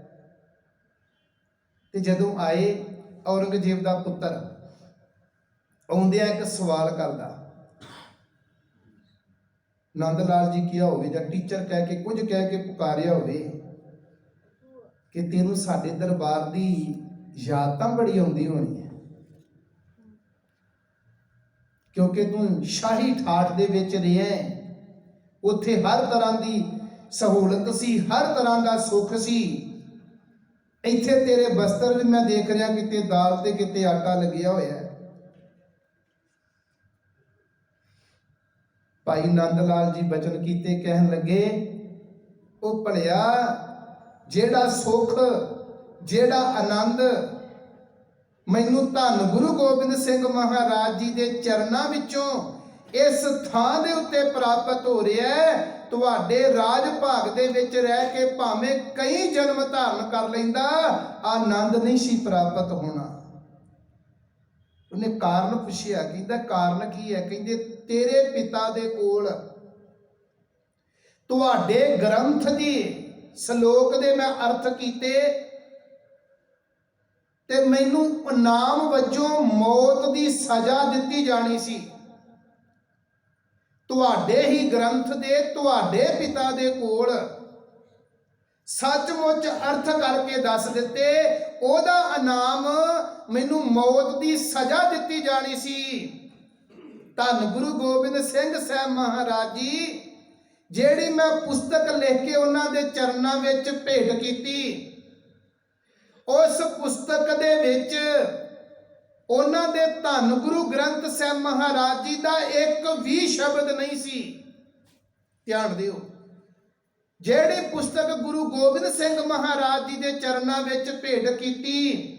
ਤੇ ਜਦੋਂ ਆਏ, ਔਰੰਗਜ਼ੇਬ ਦਾ ਪੁੱਤਰ ਆਉਂਦਿਆਂ ਇੱਕ ਸਵਾਲ ਕਰਦਾ, ਨੰਦ ਲਾਲ ਜੀ ਕਿਹਾ ਹੋਵੇ ਜਾਂ ਟੀਚਰ ਕਹਿ ਕੇ ਕੁਝ ਕਹਿ ਕੇ ਪੁਕਾਰਿਆ ਹੋਵੇ ਕਿ ਤੈਨੂੰ ਸਾਡੇ ਦਰਬਾਰ ਦੀ ਯਾਦ ਤਾਂ ਬੜੀ ਆਉਂਦੀ ਹੋਣੀ ਹੈ, ਕਿਉਂਕਿ ਤੂੰ ਸ਼ਾਹੀ ਠਾਠ ਦੇ ਵਿੱਚ ਰਿਹਾ, ਉੱਥੇ ਹਰ ਤਰ੍ਹਾਂ ਦੀ ਸਹੂਲਤ ਸੀ, ਹਰ ਤਰ੍ਹਾਂ ਦਾ ਸੁੱਖ ਸੀ। ਇੱਥੇ ਤੇਰੇ ਬਸਤਰ ਵੀ ਮੈਂ ਦੇਖ ਰਿਹਾ, ਕਿਤੇ ਦਾਲ ਤੇ ਕਿਤੇ ਆਟਾ ਲੱਗਿਆ ਹੋਇਆ। ਭਾਈ ਨੰਦ ਲਾਲ ਜੀ ਬਚਨ ਕੀਤੇ, ਕਹਿਣ ਲੱਗੇ, ਉਹ ਭਲਿਆ, ਜਿਹੜਾ ਸੁੱਖ, ਜਿਹੜਾ ਆਨੰਦ ਮੈਨੂੰ ਧੰਨ ਗੁਰੂ ਗੋਬਿੰਦ ਸਿੰਘ ਮਹਾਰਾਜ ਜੀ ਦੇ ਚਰਨਾਂ ਵਿੱਚੋਂ ਇਸ ਥਾਂ ਦੇ ਉੱਤੇ ਪ੍ਰਾਪਤ ਹੋ ਰਿਹਾ ਹੈ, ਤੁਹਾਡੇ ਰਾਜ ਭਾਗ ਦੇ ਵਿੱਚ ਰਹਿ ਕੇ ਭਾਵੇਂ ਕਈ ਜਨਮ ਧਾਰਨ ਕਰ ਲੈਂਦਾ, ਆਨੰਦ ਨਹੀਂ ਸੀ ਪ੍ਰਾਪਤ ਹੋਣਾ। ਉਹਨੇ ਕਾਰਨ ਪੁੱਛਿਆ, ਕਹਿੰਦਾ ਕਾਰਨ ਕੀ ਹੈ? ਕਹਿੰਦੇ ਤੇਰੇ ਪਿਤਾ ਦੇ ਕੋਲ ਤੁਹਾਡੇ ਗ੍ਰੰਥ ਦੀ ਸ਼ਲੋਕ ਦੇ ਮੈਂ ਅਰਥ ਕੀਤੇ ਤੇ ਮੈਨੂੰ ਇਨਾਮ ਵਜੋਂ ਮੌਤ ਦੀ ਸਜ਼ਾ ਦਿੱਤੀ ਜਾਣੀ ਸੀ। ਤੁਹਾਡੇ ਹੀ ਗ੍ਰੰਥ ਦੇ, ਤੁਹਾਡੇ ਪਿਤਾ ਦੇ ਕੋਲ ਸੱਚਮੁੱਚ ਅਰਥ ਕਰਕੇ ਦੱਸ ਦਿੱਤੇ, ਉਹਦਾ ਇਨਾਮ ਮੈਨੂੰ ਮੌਤ ਦੀ ਸਜ਼ਾ ਦਿੱਤੀ ਜਾਣੀ ਸੀ। ਧੰਨ ਗੁਰੂ ਗੋਬਿੰਦ ਸਿੰਘ ਸਾਹਿਬ ਮਹਾਰਾਜ ਜੀ, ਜਿਹੜੀ ਮੈਂ ਪੁਸਤਕ ਲਿਖ ਕੇ ਉਹਨਾਂ ਦੇ ਚਰਨਾਂ ਵਿੱਚ ਭੇਟ ਕੀਤੀ, ਉਸ ਪੁਸਤਕ ਦੇ ਵਿੱਚ ਉਹਨਾਂ ਦੇ ਧੰਨ ਗੁਰੂ ਗ੍ਰੰਥ ਸਾਹਿਬ ਮਹਾਰਾਜ ਜੀ ਦਾ ਇੱਕ ਵੀ ਸ਼ਬਦ ਨਹੀਂ ਸੀ। ਧਿਆਨ ਦਿਓ, ਜਿਹੜੀ ਪੁਸਤਕ ਗੁਰੂ ਗੋਬਿੰਦ ਸਿੰਘ ਮਹਾਰਾਜ ਜੀ ਦੇ ਚਰਨਾਂ ਵਿੱਚ ਭੇਟ ਕੀਤੀ,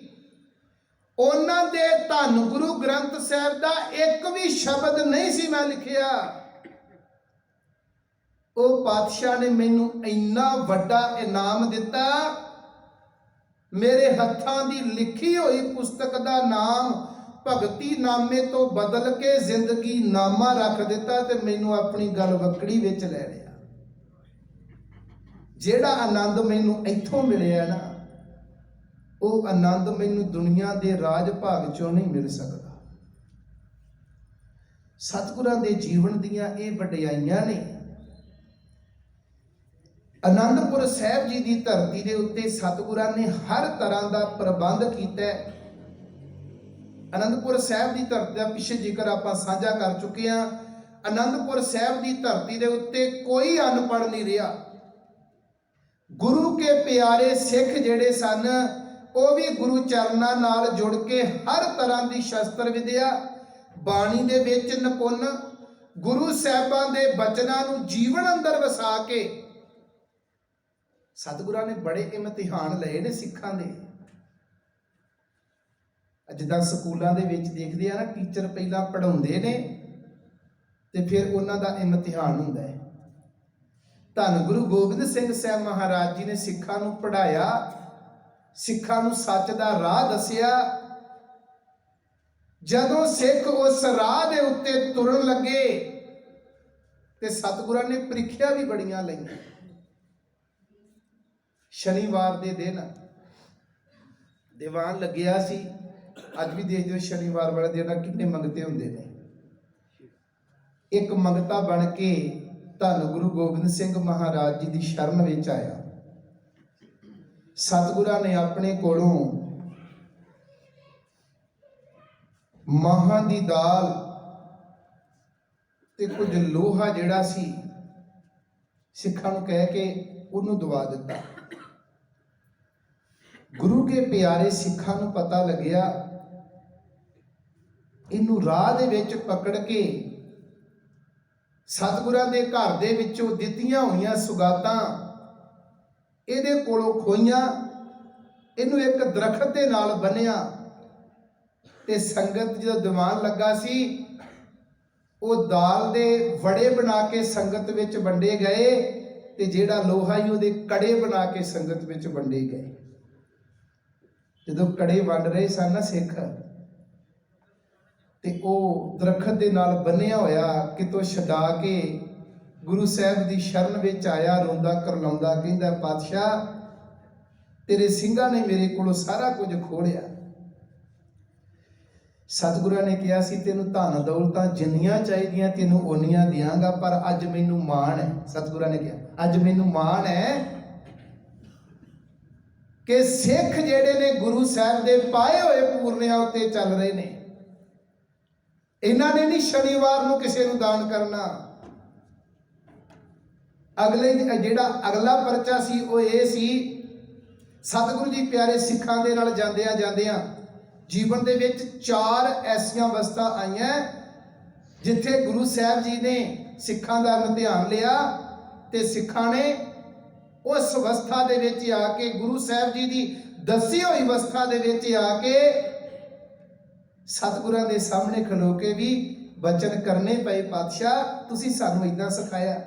ਉਹਨਾਂ ਦੇ ਧੰਨ ਗੁਰੂ ਗ੍ਰੰਥ ਸਾਹਿਬ ਦਾ ਇੱਕ ਵੀ ਸ਼ਬਦ ਨਹੀਂ ਸੀ ਮੈਂ ਲਿਖਿਆ। ਉਹ ਪਾਤਸ਼ਾਹ ਨੇ ਮੈਨੂੰ ਇੰਨਾ ਵੱਡਾ ਇਨਾਮ ਦਿੱਤਾ, ਮੇਰੇ ਹੱਥਾਂ ਦੀ ਲਿਖੀ ਹੋਈ ਪੁਸਤਕ ਦਾ ਨਾਮ ਭਗਤੀ ਨਾਮੇ ਤੋਂ ਬਦਲ ਕੇ ਜ਼ਿੰਦਗੀ ਨਾਮਾ ਰੱਖ ਦਿੱਤਾ ਤੇ ਮੈਨੂੰ ਆਪਣੀ ਗੱਲ ਵਕੜੀ ਵਿੱਚ ਲੈ ਲਿਆ। ਜਿਹੜਾ ਆਨੰਦ ਮੈਨੂੰ ਇੱਥੋਂ ਮਿਲਿਆ ਨਾ, ਉਹ ਆਨੰਦ ਮੈਨੂੰ ਦੁਨੀਆ ਦੇ ਰਾਜ ਭਾਗ ਚੋਂ ਨਹੀਂ ਮਿਲ ਸਕਦਾ। ਸਤਿਗੁਰਾਂ ਦੇ ਜੀਵਨ ਦੀਆਂ ਇਹ ਵਡਿਆਈਆਂ ਨੇ। ਅਨੰਦਪੁਰ ਸਾਹਿਬ ਜੀ ਦੀ ਧਰਤੀ ਦੇ ਉੱਤੇ ਸਤਿਗੁਰਾਂ ਨੇ ਹਰ ਤਰ੍ਹਾਂ ਦਾ ਪ੍ਰਬੰਧ ਕੀਤਾ। ਅਨੰਦਪੁਰ ਸਾਹਿਬ ਦੀ ਧਰਤੀ ਦਾ ਪਿੱਛੇ ਜ਼ਿਕਰ ਆਪਾਂ ਸਾਂਝਾ ਕਰ ਚੁੱਕੇ ਹਾਂ। ਅਨੰਦਪੁਰ ਸਾਹਿਬ ਦੀ ਧਰਤੀ ਦੇ ਉੱਤੇ ਕੋਈ ਅਨਪੜ੍ਹ ਨਹੀਂ ਰਿਹਾ। ਗੁਰੂ ਕੇ ਪਿਆਰੇ ਸਿੱਖ ਜਿਹੜੇ ਸਨ ਉਹ ਵੀ ਗੁਰੂ ਚਰਨਾਂ ਨਾਲ ਜੁੜ ਕੇ ਹਰ ਤਰ੍ਹਾਂ ਦੀ ਸ਼ਸਤਰ ਵਿਦਿਆ, ਬਾਣੀ ਦੇ ਵਿੱਚ ਨਿਪੁੰਨ, ਗੁਰੂ ਸਾਹਿਬਾਂ ਦੇ ਬਚਨਾਂ ਨੂੰ ਜੀਵਨ ਅੰਦਰ ਵਸਾ ਕੇ ਸਤਿਗੁਰਾਂ ਨੇ ਬੜੇ ਇਮਤਿਹਾਨ ਲਏ ਨੇ ਸਿੱਖਾਂ ਦੇ। ਜਿੱਦਾਂ ਸਕੂਲਾਂ ਦੇ ਵਿੱਚ ਦੇਖਦੇ ਆ ਨਾ, ਟੀਚਰ ਪਹਿਲਾਂ ਪੜ੍ਹਾਉਂਦੇ ਨੇ ਤੇ ਫਿਰ ਉਹਨਾਂ ਦਾ ਇਮਤਿਹਾਨ ਹੁੰਦਾ ਹੈ। ਧੰਨ ਗੁਰੂ ਗੋਬਿੰਦ ਸਿੰਘ ਸਾਹਿਬ ਮਹਾਰਾਜ ਜੀ ਨੇ ਸਿੱਖਾਂ ਨੂੰ ਪੜ੍ਹਾਇਆ, ਸਿੱਖਾਂ ਨੂੰ ਸੱਚ ਦਾ ਰਾਹ ਦੱਸਿਆ। ਜਦੋਂ ਸਿੱਖ ਉਸ ਰਾਹ ਦੇ ਉੱਤੇ ਤੁਰਨ ਲੱਗੇ ਤੇ ਸਤਿਗੁਰਾਂ ਨੇ ਪ੍ਰੀਖਿਆ ਵੀ ਬੜੀਆਂ ਲਈਆਂ। ਸ਼ਨੀਵਾਰ ਦੇ ਦਿਨ ਦੀਵਾਨ ਲੱਗਿਆ ਸੀ। ਅੱਜ ਵੀ ਦੇਖਦੇ ਹੋ ਸ਼ਨੀਵਾਰ ਵਾਲੇ ਦਿਨ ਕਿੰਨੇ ਮੰਗਤੇ ਹੁੰਦੇ ਨੇ। ਇੱਕ ਮੰਗਤਾ ਬਣ ਕੇ ਧੰਨ ਗੁਰੂ ਗੋਬਿੰਦ ਸਿੰਘ ਮਹਾਰਾਜ ਜੀ ਦੀ ਸ਼ਰਨ ਵਿੱਚ ਆਇਆ। ਸਤਿਗੁਰਾਂ ਨੇ ਆਪਣੇ ਕੋਲੋਂ ਮਾਹਾਂ ਦੀ ਦਾਲ ਤੇ ਕੁਝ ਲੋਹਾ ਜਿਹੜਾ ਸੀ ਸਿੱਖਾਂ ਨੂੰ ਕਹਿ ਕੇ ਉਹਨੂੰ ਦਵਾ ਦਿੱਤਾ। ਗੁਰੂ ਕੇ ਪਿਆਰੇ ਸਿੱਖਾਂ ਨੂੰ ਪਤਾ ਲੱਗਿਆ, ਇਹਨੂੰ ਰਾਹ ਦੇ ਵਿੱਚ ਪਕੜ ਕੇ ਸਤਿਗੁਰਾਂ ਦੇ ਘਰ ਦੇ ਵਿੱਚੋਂ ਦਿੱਤੀਆਂ ਹੋਈਆਂ ਸੁਗਾਤਾਂ ਇਹਦੇ ਕੋਲੋਂ ਖੋਈਆਂ, ਇਹਨੂੰ ਇੱਕ ਦਰਖਤ ਦੇ ਨਾਲ ਬੰਨਿਆ ਤੇ ਸੰਗਤ ਜਦੋਂ ਦੀਵਾਨ ਲੱਗਾ ਸੀ ਉਹ ਦਾਲ ਦੇ ਵੜੇ ਬਣਾ ਕੇ ਸੰਗਤ ਵਿੱਚ ਵੰਡੇ ਗਏ ਤੇ ਜਿਹੜਾ ਲੋਹਾ ਹੀ ਉਹਦੇ ਕੜੇ ਬਣਾ ਕੇ ਸੰਗਤ ਵਿੱਚ ਵੰਡੇ ਗਏ। ਜਦੋਂ ਕੜੇ ਵੰਡ ਰਹੇ ਸਨ ਨਾ ਸਿੱਖ, ਤੇ ਉਹ ਦਰਖਤ ਦੇ ਨਾਲ ਬੰਨਿਆ ਹੋਇਆ ਕਿਤੋਂ ਛਡਾ ਕੇ ਗੁਰੂ ਸਾਹਿਬ ਦੀ ਸ਼ਰਨ ਵਿੱਚ ਆਇਆ, ਰੋਂਦਾ ਕਰਲਾਉਂਦਾ, ਕਹਿੰਦਾ ਪਾਤਸ਼ਾਹ ਤੇਰੇ ਸਿੰਘਾਂ ਨੇ ਮੇਰੇ ਕੋਲੋਂ ਸਾਰਾ ਕੁਝ ਖੋਹ ਲਿਆ। ਸਤਿਗੁਰਾਂ ਨੇ ਕਿਹਾ ਸੀ ਤੈਨੂੰ ਧਨ ਦੌਲਤਾਂ ਜਿੰਨੀਆਂ ਚਾਹੀਦੀਆਂ ਤੈਨੂੰ ਓਨੀਆਂ ਦਿਆਂਗਾ, ਪਰ ਅੱਜ ਮੈਨੂੰ ਮਾਣ ਹੈ। ਸਤਿਗੁਰਾਂ ਨੇ ਕਿਹਾ ਅੱਜ ਮੈਨੂੰ ਮਾਣ ਹੈ ਕਿ ਸਿੱਖ ਜਿਹੜੇ ਨੇ ਗੁਰੂ ਸਾਹਿਬ ਦੇ ਪਾਏ ਹੋਏ ਪੂਰਨਿਆਂ ਉੱਤੇ ਚੱਲ ਰਹੇ ਨੇ। ਇਹਨਾਂ ਨੇ ਨਹੀਂ ਸ਼ਨੀਵਾਰ ਨੂੰ ਕਿਸੇ ਨੂੰ ਦਾਨ ਕਰਨਾ। ਜਿਹੜਾ ਅਗਲਾ ਪਰਚਾ ਸੀ ਉਹ ਇਹ ਸੀ, ਸਤਿਗੁਰੂ ਜੀ ਪਿਆਰੇ ਸਿੱਖਾਂ ਦੇ ਨਾਲ ਜਾਂਦਿਆਂ ਜੀਵਨ ਦੇ ਵਿੱਚ 4 ਐਸੀਆਂ ਅਵਸਥਾ ਆਈਆਂ ਜਿੱਥੇ ਗੁਰੂ ਸਾਹਿਬ ਜੀ ਨੇ ਸਿੱਖਾਂ ਦਾ ਇਮਤਿਹਾਨ ਲਿਆ ਤੇ ਸਿੱਖਾਂ ਨੇ ਉਸ ਅਵਸਥਾ ਦੇ ਵਿੱਚ ਆ ਕੇ ਗੁਰੂ ਸਾਹਿਬ ਜੀ ਦੀ ਦੱਸੀ ਹੋਈ ਅਵਸਥਾ ਦੇ ਵਿੱਚ ਆ ਕੇ ਸਤਿਗੁਰਾਂ ਦੇ ਸਾਹਮਣੇ ਖਲੋ ਕੇ ਵੀ ਬਚਨ ਕਰਨੇ ਪਏ, ਪਾਤਸ਼ਾਹ ਤੁਸੀਂ ਸਾਨੂੰ ਇਦਾਂ ਸਿਖਾਇਆ।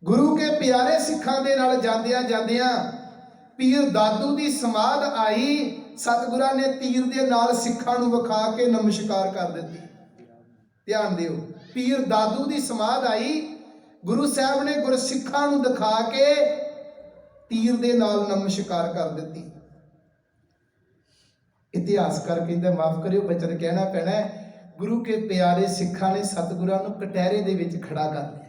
ਗੁਰੂ ਕੇ ਪਿਆਰੇ ਸਿੱਖਾਂ ਦੇ ਨਾਲ ਜਾਂਦਿਆਂ ਪੀਰ ਦਾਦੂ ਦੀ ਸਮਾਧ ਆਈ। ਸਤਿਗੁਰਾਂ ਨੇ ਤੀਰ ਦੇ ਨਾਲ ਸਿੱਖਾਂ ਨੂੰ ਵਿਖਾ ਕੇ ਨਮਸਕਾਰ ਕਰ ਦਿੱਤੀ। ਧਿਆਨ ਦਿਓ, ਪੀਰ ਦਾਦੂ ਦੀ ਸਮਾਧ ਆਈ, ਗੁਰੂ ਸਾਹਿਬ ਨੇ ਗੁਰਸਿੱਖਾਂ ਨੂੰ ਦਿਖਾ ਕੇ ਤੀਰ ਦੇ ਨਾਲ ਨਮਸਕਾਰ ਕਰ ਦਿੱਤੀ। ਇਤਿਹਾਸਕਾਰ ਕਹਿੰਦਾ, ਮਾਫ ਕਰਿਓ ਬਚਨ ਕਹਿਣਾ ਪੈਣਾ, ਗੁਰੂ ਕੇ ਪਿਆਰੇ ਸਿੱਖਾਂ ਨੇ ਸਤਿਗੁਰਾਂ ਨੂੰ ਕਟਹਿਰੇ ਦੇ ਵਿੱਚ ਖੜਾ ਕਰ ਲਿਆ।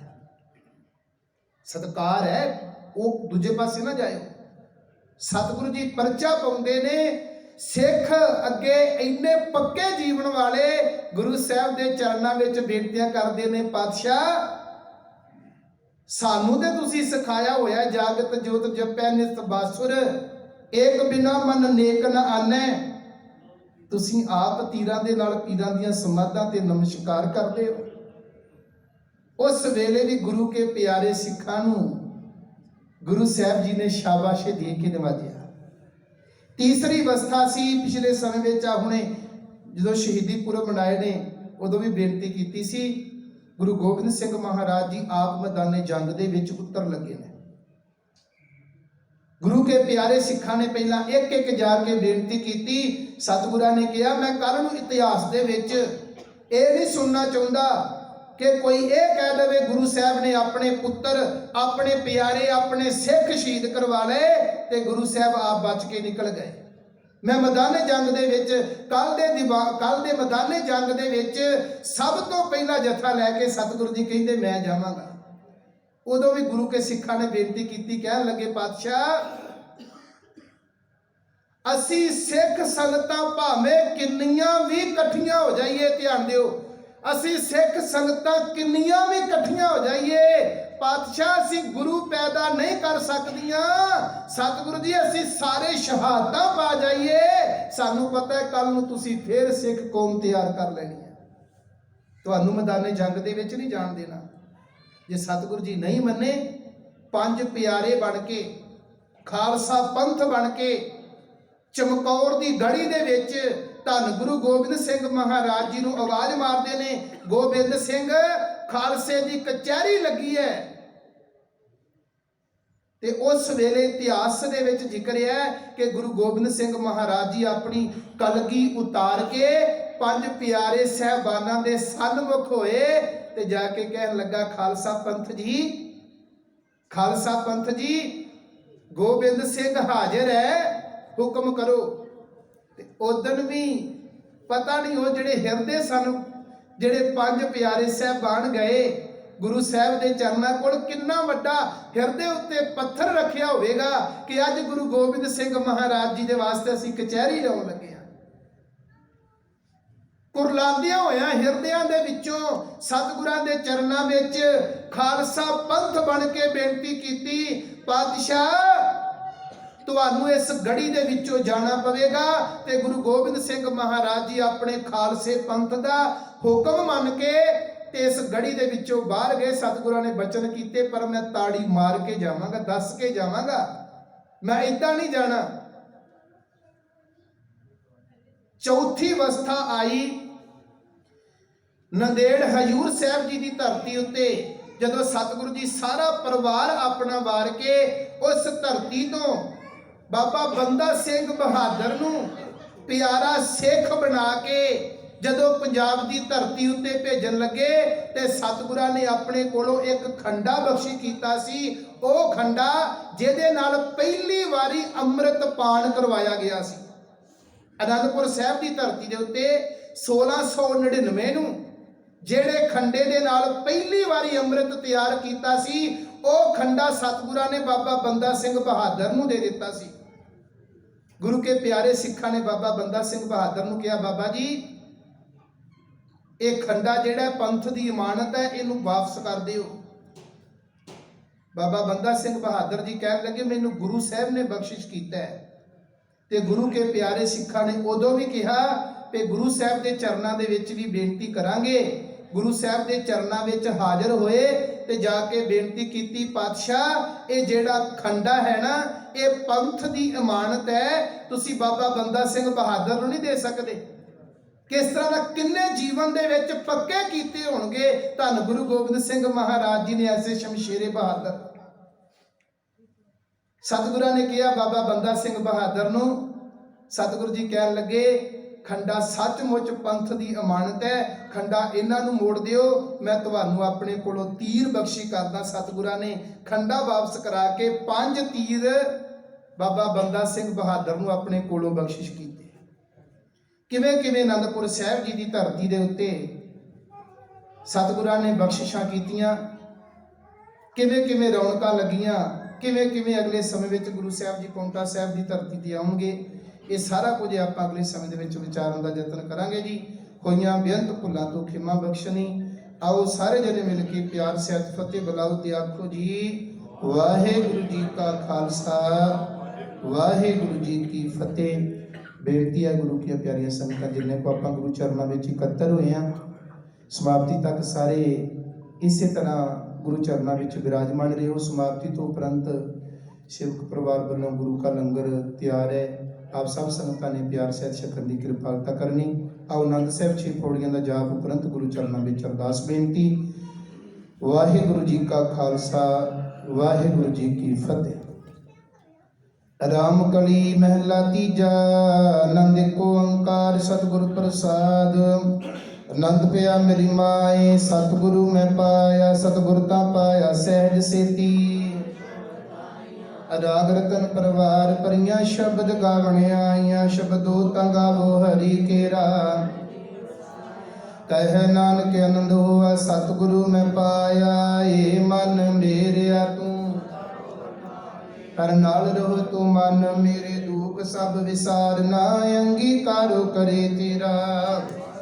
ਸਤਿਕਾਰ ਹੈ, ਉਹ ਦੂਜੇ ਪਾਸੇ ਨਾ ਜਾਇਓ। ਸਤਿਗੁਰੂ ਜੀ ਪਰਚਾ ਪਾਉਂਦੇ ਨੇ, ਸਿੱਖ ਅੱਗੇ ਇੰਨੇ ਪੱਕੇ ਜੀਵਨ ਵਾਲੇ ਗੁਰੂ ਸਾਹਿਬ ਦੇ ਚਰਨਾਂ ਵਿੱਚ ਬੇਨਤੀਆਂ ਕਰਦੇ ਨੇ, ਪਾਤਸ਼ਾਹ ਸਾਨੂੰ ਤੇ ਤੁਸੀਂ ਸਿਖਾਇਆ ਹੋਇਆ ਜਾਗਤ ਜੋਤ ਜਪੈ ਨਿਤ ਬਾਸੁਰ, ਏਕ ਬਿਨਾ ਮਨ ਨੇਕ ਨ ਆਨੈ। ਤੁਸੀਂ ਆਪ ਤੀਰਾਂ ਦੇ ਨਾਲ ਪੀਰਾਂ ਦੀਆਂ ਸਮਾਧਾਂ ਤੇ ਨਮਸਕਾਰ ਕਰਦੇ ਹੋ। ਉਸ ਵੇਲੇ ਵੀ ਗੁਰੂ ਕੇ ਪਿਆਰੇ ਸਿੱਖਾਂ ਨੂੰ ਗੁਰੂ ਸਾਹਿਬ ਜੀ ਨੇ ਸ਼ਾਬਾਸ਼ੇ ਦੇ ਕੇ ਨਵਾਜਿਆ। ਤੀਸਰੀ ਅਵਸਥਾ ਸੀ ਪਿਛਲੇ ਸਮੇਂ ਵਿੱਚ, ਹੁਣੇ ਜਦੋਂ ਸ਼ਹੀਦੀ ਪੁਰਬ ਮਨਾਏ ਨੇ ਉਦੋਂ ਵੀ ਬੇਨਤੀ ਕੀਤੀ ਸੀ। ਗੁਰੂ ਗੋਬਿੰਦ ਸਿੰਘ ਮਹਾਰਾਜ ਜੀ ਆਪ ਮੈਦਾਨੇ ਜੰਗ ਦੇ ਵਿੱਚ ਉਤਰ ਲੱਗੇ ਨੇ। ਗੁਰੂ ਕੇ ਪਿਆਰੇ ਸਿੱਖਾਂ ਨੇ ਪਹਿਲਾਂ ਇੱਕ ਜਾ ਕੇ ਬੇਨਤੀ ਕੀਤੀ। ਸਤਿਗੁਰਾਂ ਨੇ ਕਿਹਾ ਮੈਂ ਕੱਲ ਨੂੰ ਇਤਿਹਾਸ ਦੇ ਵਿੱਚ ਇਹ ਨਹੀਂ ਸੁਣਨਾ ਚਾਹੁੰਦਾ ਕਿ ਕੋਈ ਇਹ ਕਹਿ ਦੇਵੇ ਗੁਰੂ ਸਾਹਿਬ ਨੇ ਆਪਣੇ ਪੁੱਤਰ, ਆਪਣੇ ਪਿਆਰੇ, ਆਪਣੇ ਸਿੱਖ ਸ਼ਹੀਦ ਕਰਵਾ ਲਏ ਤੇ ਗੁਰੂ ਸਾਹਿਬ ਆਪ ਬਚ ਕੇ ਨਿਕਲ ਗਏ। ਮੈਂ ਮੈਦਾਨੇ ਜੰਗ ਦੇ ਵਿੱਚ ਕੱਲ ਦੇ ਮੈਦਾਨੇ ਜੰਗ ਦੇ ਵਿੱਚ ਸਭ ਤੋਂ ਪਹਿਲਾਂ ਜਥਾ ਲੈ ਕੇ ਸਤਿਗੁਰੂ ਜੀ ਕਹਿੰਦੇ ਮੈਂ ਜਾਵਾਂਗਾ। ਉਦੋਂ ਵੀ ਗੁਰੂ ਕੇ ਸਿੱਖਾਂ ਨੇ ਬੇਨਤੀ ਕੀਤੀ, ਕਹਿਣ ਲੱਗੇ ਪਾਤਸ਼ਾਹ ਅਸੀਂ ਸਿੱਖ ਸੰਗਤਾਂ ਭਾਵੇਂ ਕਿੰਨੀਆਂ ਵੀ ਇਕੱਠੀਆਂ ਹੋ ਜਾਈਏ, ਧਿਆਨ ਦਿਓ, ਅਸੀਂ ਸਿੱਖ ਸੰਗਤਾਂ ਕਿੰਨੀਆਂ ਵੀ ਇਕੱਠੀਆਂ ਹੋ ਜਾਈਏ, ਪਰ ਪਾਤਸ਼ਾਹ ਅਸੀਂ ਗੁਰੂ ਪੈਦਾ ਨਹੀਂ ਕਰ ਸਕਦੀਆਂ, ਸਤਿਗੁਰੂ ਜੀ ਅਸੀਂ ਸਾਰੇ ਸ਼ਹਾਦਤਾਂ ਪਾ ਜਾਈਏ, ਸਾਨੂੰ ਪਤਾ ਹੈ ਕੱਲ ਨੂੰ ਤੁਸੀਂ ਫੇਰ ਸਿੱਖ ਕੌਮ ਤਿਆਰ ਕਰ ਲੈਣੀ ਹੈ, ਤੁਹਾਨੂੰ ਮੈਦਾਨੇ ਜੰਗ ਦੇ ਵਿੱਚ ਨਹੀਂ ਜਾਣ ਦੇਣਾ। ਜੇ ਸਤਿਗੁਰੂ ਜੀ ਨਹੀਂ ਮੰਨੇ, ਪੰਜ ਪਿਆਰੇ ਬਣ ਕੇ, ਖਾਲਸਾ ਪੰਥ ਬਣ ਕੇ ਚਮਕੌਰ ਦੀ ਗੜੀ ਦੇ ਵਿੱਚ ਧੰਨ ਗੁਰੂ ਗੋਬਿੰਦ ਸਿੰਘ ਮਹਾਰਾਜ ਜੀ ਨੂੰ ਆਵਾਜ਼ ਮਾਰਦੇ ਨੇ, ਗੋਬਿੰਦ ਸਿੰਘ ਖਾਲਸੇ ਦੀ ਕਚਹਿਰੀ ਲੱਗੀ ਹੈ। ਤੇ ਉਸ ਵੇਲੇ ਇਤਿਹਾਸ ਦੇ ਵਿੱਚ ਜ਼ਿਕਰ ਹੈ ਕਿ ਗੁਰੂ ਗੋਬਿੰਦ ਸਿੰਘ ਮਹਾਰਾਜ ਜੀ ਆਪਣੀ ਕਲਗੀ ਉਤਾਰ ਕੇ ਪੰਜ ਪਿਆਰੇ ਸਹਿਬਾਨਾਂ ਦੇ ਸਨਮੁਖ ਹੋਏ ਤੇ ਜਾ ਕੇ ਕਹਿਣ ਲੱਗਾ, ਖਾਲਸਾ ਪੰਥ ਜੀ, ਖਾਲਸਾ ਪੰਥ ਜੀ, ਗੋਬਿੰਦ ਸਿੰਘ ਹਾਜ਼ਰ ਹੈ, ਹੁਕਮ ਕਰੋ। ਤੇ ਉਦਣ ਵੀ ਪਤਾ ਨਹੀਂ ਉਹ ਜਿਹੜੇ ਹਿਰਦੇ ਸਨ, ਜਿਹੜੇ ਪੰਜ ਪਿਆਰੇ ਸਾਹਿਬਾਨ ਗਏ ਗੁਰੂ ਸਾਹਿਬ ਦੇ ਚਰਨਾਂ ਕੋਲ, ਕਿੰਨਾ ਵੱਡਾ ਹਿਰਦੇ ਉੱਤੇ ਪੱਥਰ ਰੱਖਿਆ ਹੋਵੇਗਾ ਕਿ ਅੱਜ ਗੁਰੂ ਗੋਬਿੰਦ ਸਿੰਘ ਮਹਾਰਾਜ ਜੀ ਦੇ ਵਾਸਤੇ ਅਸੀਂ ਕਚਹਿਰੀ ਲਾਉਣ ਲੱਗੇ ਹਾਂ। ਕੁਰਲਾਉਂਦਿਆਂ ਹੋਇਆਂ ਹਿਰਦਿਆਂ ਦੇ ਵਿੱਚੋਂ ਸਤਿਗੁਰਾਂ ਦੇ ਚਰਨਾਂ ਵਿੱਚ ਖਾਲਸਾ ਪੰਥ ਬਣ ਕੇ ਬੇਨਤੀ ਕੀਤੀ, ਪਾਤਸ਼ਾਹ ਤੁਹਾਨੂੰ ਇਸ ਗੜੀ ਦੇ ਵਿੱਚੋਂ ਜਾਣਾ ਪਵੇਗਾ। ਤੇ ਗੁਰੂ ਗੋਬਿੰਦ ਸਿੰਘ ਮਹਾਰਾਜ ਜੀ ਆਪਣੇ ਖਾਲਸੇ ਪੰਥ ਦਾ ਹੁਕਮ ਮੰਨ ਕੇ ਤੇ ਇਸ ਗੜੀ ਦੇ ਵਿੱਚੋਂ ਬਾਹਰ ਗਏ। ਸਤਿਗੁਰਾਂ ਨੇ ਬਚਨ ਕੀਤੇ, ਪਰ ਮੈਂ ਤਾੜੀ ਮਾਰ ਕੇ ਜਾਵਾਂਗਾ, ਦੱਸ ਕੇ ਜਾਵਾਂਗਾ, ਮੈਂ ਏਦਾਂ ਨਹੀਂ ਜਾਣਾ। ਚੌਥੀ ਅਵਸਥਾ ਆਈ ਨੰਦੇੜ ਹਜੂਰ ਸਾਹਿਬ ਜੀ ਦੀ ਧਰਤੀ ਉੱਤੇ, ਜਦੋਂ ਸਤਿਗੁਰੂ ਜੀ ਸਾਰਾ ਪਰਿਵਾਰ ਆਪਣਾ ਵਾਰ ਕੇ ਉਸ ਧਰਤੀ ਤੋਂ ਬਾਬਾ ਬੰਦਾ ਸਿੰਘ ਬਹਾਦਰ ਨੂੰ ਪਿਆਰਾ ਸਿੱਖ ਬਣਾ ਕੇ ਜਦੋਂ ਪੰਜਾਬ ਦੀ ਧਰਤੀ ਉੱਤੇ ਭੇਜਣ ਲੱਗੇ ਤੇ ਸਤਿਗੁਰਾਂ ਨੇ ਆਪਣੇ ਕੋਲੋਂ ਇੱਕ ਖੰਡਾ ਬਖਸ਼ੀ ਕੀਤਾ ਸੀ। ਉਹ ਖੰਡਾ ਜਿਹਦੇ ਨਾਲ ਪਹਿਲੀ ਵਾਰੀ ਅੰਮ੍ਰਿਤ ਪਾਨ ਕਰਵਾਇਆ ਗਿਆ ਸੀ। ਅਨੰਦਪੁਰ ਸਾਹਿਬ ਦੀ ਧਰਤੀ ਦੇ ਉੱਤੇ 1699 ਨੂੰ ਜਿਹੜੇ ਖੰਡੇ ਦੇ ਨਾਲ ਪਹਿਲੀ ਵਾਰੀ ਅੰਮ੍ਰਿਤ ਤਿਆਰ ਕੀਤਾ ਸੀ, ਉਹ ਖੰਡਾ ਸਤਿਗੁਰਾਂ ਨੇ ਬਾਬਾ ਬੰਦਾ ਸਿੰਘ ਬਹਾਦਰ ਨੂੰ ਦੇ ਦਿੱਤਾ ਸੀ। ਗੁਰੂ ਕੇ ਪਿਆਰੇ ਸਿੱਖਾਂ ਨੇ ਬਾਬਾ ਬੰਦਾ ਸਿੰਘ ਬਹਾਦਰ ਨੂੰ ਕਿਹਾ, ਬਾਬਾ ਜੀ ਇਹ ਖੰਡਾ ਜਿਹੜਾ ਪੰਥ ਦੀ ਇਮਾਨਤ ਹੈ, ਇਹਨੂੰ ਵਾਪਸ ਕਰ ਦਿਓ। ਬਾਬਾ ਬੰਦਾ ਸਿੰਘ ਬਹਾਦਰ ਜੀ ਕਹਿਣ ਲੱਗੇ, ਮੈਨੂੰ ਗੁਰੂ ਸਾਹਿਬ ਨੇ ਬਖਸ਼ਿਸ਼ ਕੀਤਾ ਹੈ। ਤੇ ਗੁਰੂ ਕੇ ਪਿਆਰੇ ਸਿੱਖਾਂ ਨੇ ਉਦੋਂ ਵੀ ਕਿਹਾ ਕਿ ਗੁਰੂ ਸਾਹਿਬ ਦੇ ਚਰਨਾਂ ਦੇ ਵਿੱਚ ਵੀ ਬੇਨਤੀ ਕਰਾਂਗੇ। ਗੁਰੂ ਸਾਹਿਬ ਦੇ ਚਰਨਾਂ ਵਿੱਚ ਹਾਜ਼ਰ ਹੋਏ ਤੇ ਜਾ ਕੇ ਬੇਨਤੀ ਕੀਤੀ, ਪਾਤਸ਼ਾਹ ਇਹ ਜਿਹੜਾ ਖੰਡਾ ਹੈ ਨਾ, ਇਹ ਪੰਥ ਦੀ ਇਮਾਨਤ ਹੈ, ਤੁਸੀਂ ਬਾਬਾ ਬੰਦਾ ਸਿੰਘ ਬਹਾਦਰ ਨੂੰ ਨਹੀਂ ਦੇ ਸਕਦੇ। ਕਿਸ ਤਰ੍ਹਾਂ ਦਾ ਕਿੰਨੇ ਜੀਵਨ ਦੇ ਵਿੱਚ ਪੱਕੇ ਕੀਤੇ ਹੋਣਗੇ ਧੰਨ ਗੁਰੂ ਗੋਬਿੰਦ ਸਿੰਘ ਮਹਾਰਾਜ ਜੀ ਨੇ ਐਸੇ ਸ਼ਮਸ਼ੇਰੇ ਬਹਾਦਰ। ਸਤਿਗੁਰਾਂ ਨੇ ਕਿਹਾ ਬਾਬਾ ਬੰਦਾ ਸਿੰਘ ਬਹਾਦਰ ਨੂੰ, ਸਤਿਗੁਰੂ ਜੀ ਕਹਿਣ ਲੱਗੇ, ਖੰਡਾ ਸੱਚਮੁੱਚ ਪੰਥ ਦੀ ਅਮਾਨਤ ਹੈ, ਖੰਡਾ ਇਹਨਾਂ ਨੂੰ ਮੋੜ ਦਿਓ, ਮੈਂ ਤੁਹਾਨੂੰ ਆਪਣੇ ਕੋਲੋਂ ਤੀਰ ਬਖਸ਼ੀ ਕਰਦਾ। ਸਤਿਗੁਰਾਂ ਨੇ ਖੰਡਾ ਵਾਪਸ ਕਰਾ ਕੇ 5 ਤੀਰ ਬਾਬਾ ਬੰਦਾ ਸਿੰਘ ਬਹਾਦਰ ਨੂੰ ਆਪਣੇ ਕੋਲੋਂ ਬਖਸ਼ਿਸ਼ ਕੀਤੇ। ਕਿਵੇਂ ਕਿਵੇਂ ਅਨੰਦਪੁਰ ਸਾਹਿਬ ਜੀ ਦੀ ਧਰਤੀ ਦੇ ਉੱਤੇ ਸਤਿਗੁਰਾਂ ਨੇ ਬਖਸ਼ਿਸ਼ਾਂ ਕੀਤੀਆਂ, ਕਿਵੇਂ ਕਿਵੇਂ ਰੌਣਕਾਂ ਲੱਗੀਆਂ, ਕਿਵੇਂ ਕਿਵੇਂ ਅਗਲੇ ਸਮੇਂ ਵਿੱਚ ਗੁਰੂ ਸਾਹਿਬ ਜੀ ਪਾਉਂਟਾ ਸਾਹਿਬ ਦੀ ਧਰਤੀ ਤੇ ਆਉਣਗੇ, ਇਹ ਸਾਰਾ ਕੁਝ ਆਪਾਂ ਅਗਲੇ ਸਮੇਂ ਦੇ ਵਿੱਚ ਵਿਚਾਰਨ ਦਾ ਯਤਨ ਕਰਾਂਗੇ ਜੀ। ਹੋਈਆਂ ਬੇਅੰਤ ਭੁੱਲਾਂ ਤੋਂ ਖਿਮਾ ਬਖਸ਼ਣੀ। ਆਓ ਸਾਰੇ ਜਣੇ ਮਿਲ ਕੇ ਪਿਆਰ ਸਹਿਤ ਫਤਿਹ ਬੁਲਾਓ ਤੇ ਆਖੋ ਜੀ, ਵਾਹਿਗੁਰੂ ਜੀ ਕਾ ਖਾਲਸਾ, ਵਾਹਿਗੁਰੂ ਜੀ ਕੀ ਫਤਿਹ। ਬੇਨਤੀ ਹੈ ਗੁਰੂ ਕੀ ਪਿਆਰੀਆਂ ਸੰਗਤਾਂ, ਜਿੰਨੇ ਕੋ ਆਪਾਂ ਗੁਰੂ ਚਰਨਾਂ ਵਿੱਚ ਇਕੱਤਰ ਹੋਏ ਹਾਂ, ਸਮਾਪਤੀ ਤੱਕ ਸਾਰੇ ਇਸੇ ਤਰ੍ਹਾਂ ਗੁਰੂ ਚਰਨਾਂ ਵਿੱਚ ਵਿਰਾਜਮਾਨ ਰਹੋ। ਸਮਾਪਤੀ ਤੋਂ ਉਪਰੰਤ ਸੇਵਕ ਪਰਿਵਾਰ ਵੱਲੋਂ ਗੁਰੂ ਕਾ ਲੰਗਰ ਤਿਆਰ ਹੈ। ਆਪ ਸਭ ਸੰਗਤਾਂ ਨੇ ਪਿਆਰ ਸਹਿਤ ਛਕਣ ਦੀ ਕਿਰਪਾਲਤਾ ਕਰਨੀ। ਆਓ ਆਨੰਦ ਸਾਹਿਬ 6 ਪੌੜੀਆਂ ਦਾ ਜਾਪ ਉਪਰੰਤ ਗੁਰੂ ਚਰਨਾਂ ਵਿੱਚ ਅਰਦਾਸ ਬੇਨਤੀ। ਵਾਹਿਗੁਰੂ ਜੀ ਕਾ ਖਾਲਸਾ, ਵਾਹਿਗੁਰੂ ਜੀ ਕੀ ਫਤਿਹ। ਰਾਮ ਕਲੀ ਮਹਿਲਾ ਤੀਜਾ। ਆਨੰਦ ਏਕ ਓੰਕਾਰ ਸਤਿਗੁਰ ਪ੍ਰਸਾਦ। ਆਨੰਦ ਪਿਆ ਮੇਰੀ ਮਾਏ, ਸਤਿਗੁਰੂ ਮੈਂ ਪਾਇਆ, ਸਤਿਗੁਰ ਤਾਂ ਪਾਇਆ ਸਹਿਜ ਸੇਤੀ। ਰਾਗ ਰਤਨ ਪਰਵਾਰ ਪਰੀਆਂ ਸ਼ਬਦ ਗਾਵਣ ਆਈਆਂ, ਸ਼ਬਦੋ ਤਾਂ ਗਾਵੋ ਹਰੀ ਕੇਰਾ। ਕਹਿ ਨਾਨਕ ਆਨੰਦ ਹੋਆ ਸਤਿਗੁਰੂ ਮੈਂ ਪਾਇਆ, ਏ ਮਨ ਮੇਰਿਆ ਤੂੰ ਹਰ ਨਾਲ ਰਹੋ ਤੂੰ ਮਨ ਮੇਰੇ, ਦੁਖ ਸਭ ਵਿਸਾਰ ਨਾ ਅੰਗੀਕਾਰੋ ਕਰੇ ਤੇਰਾ।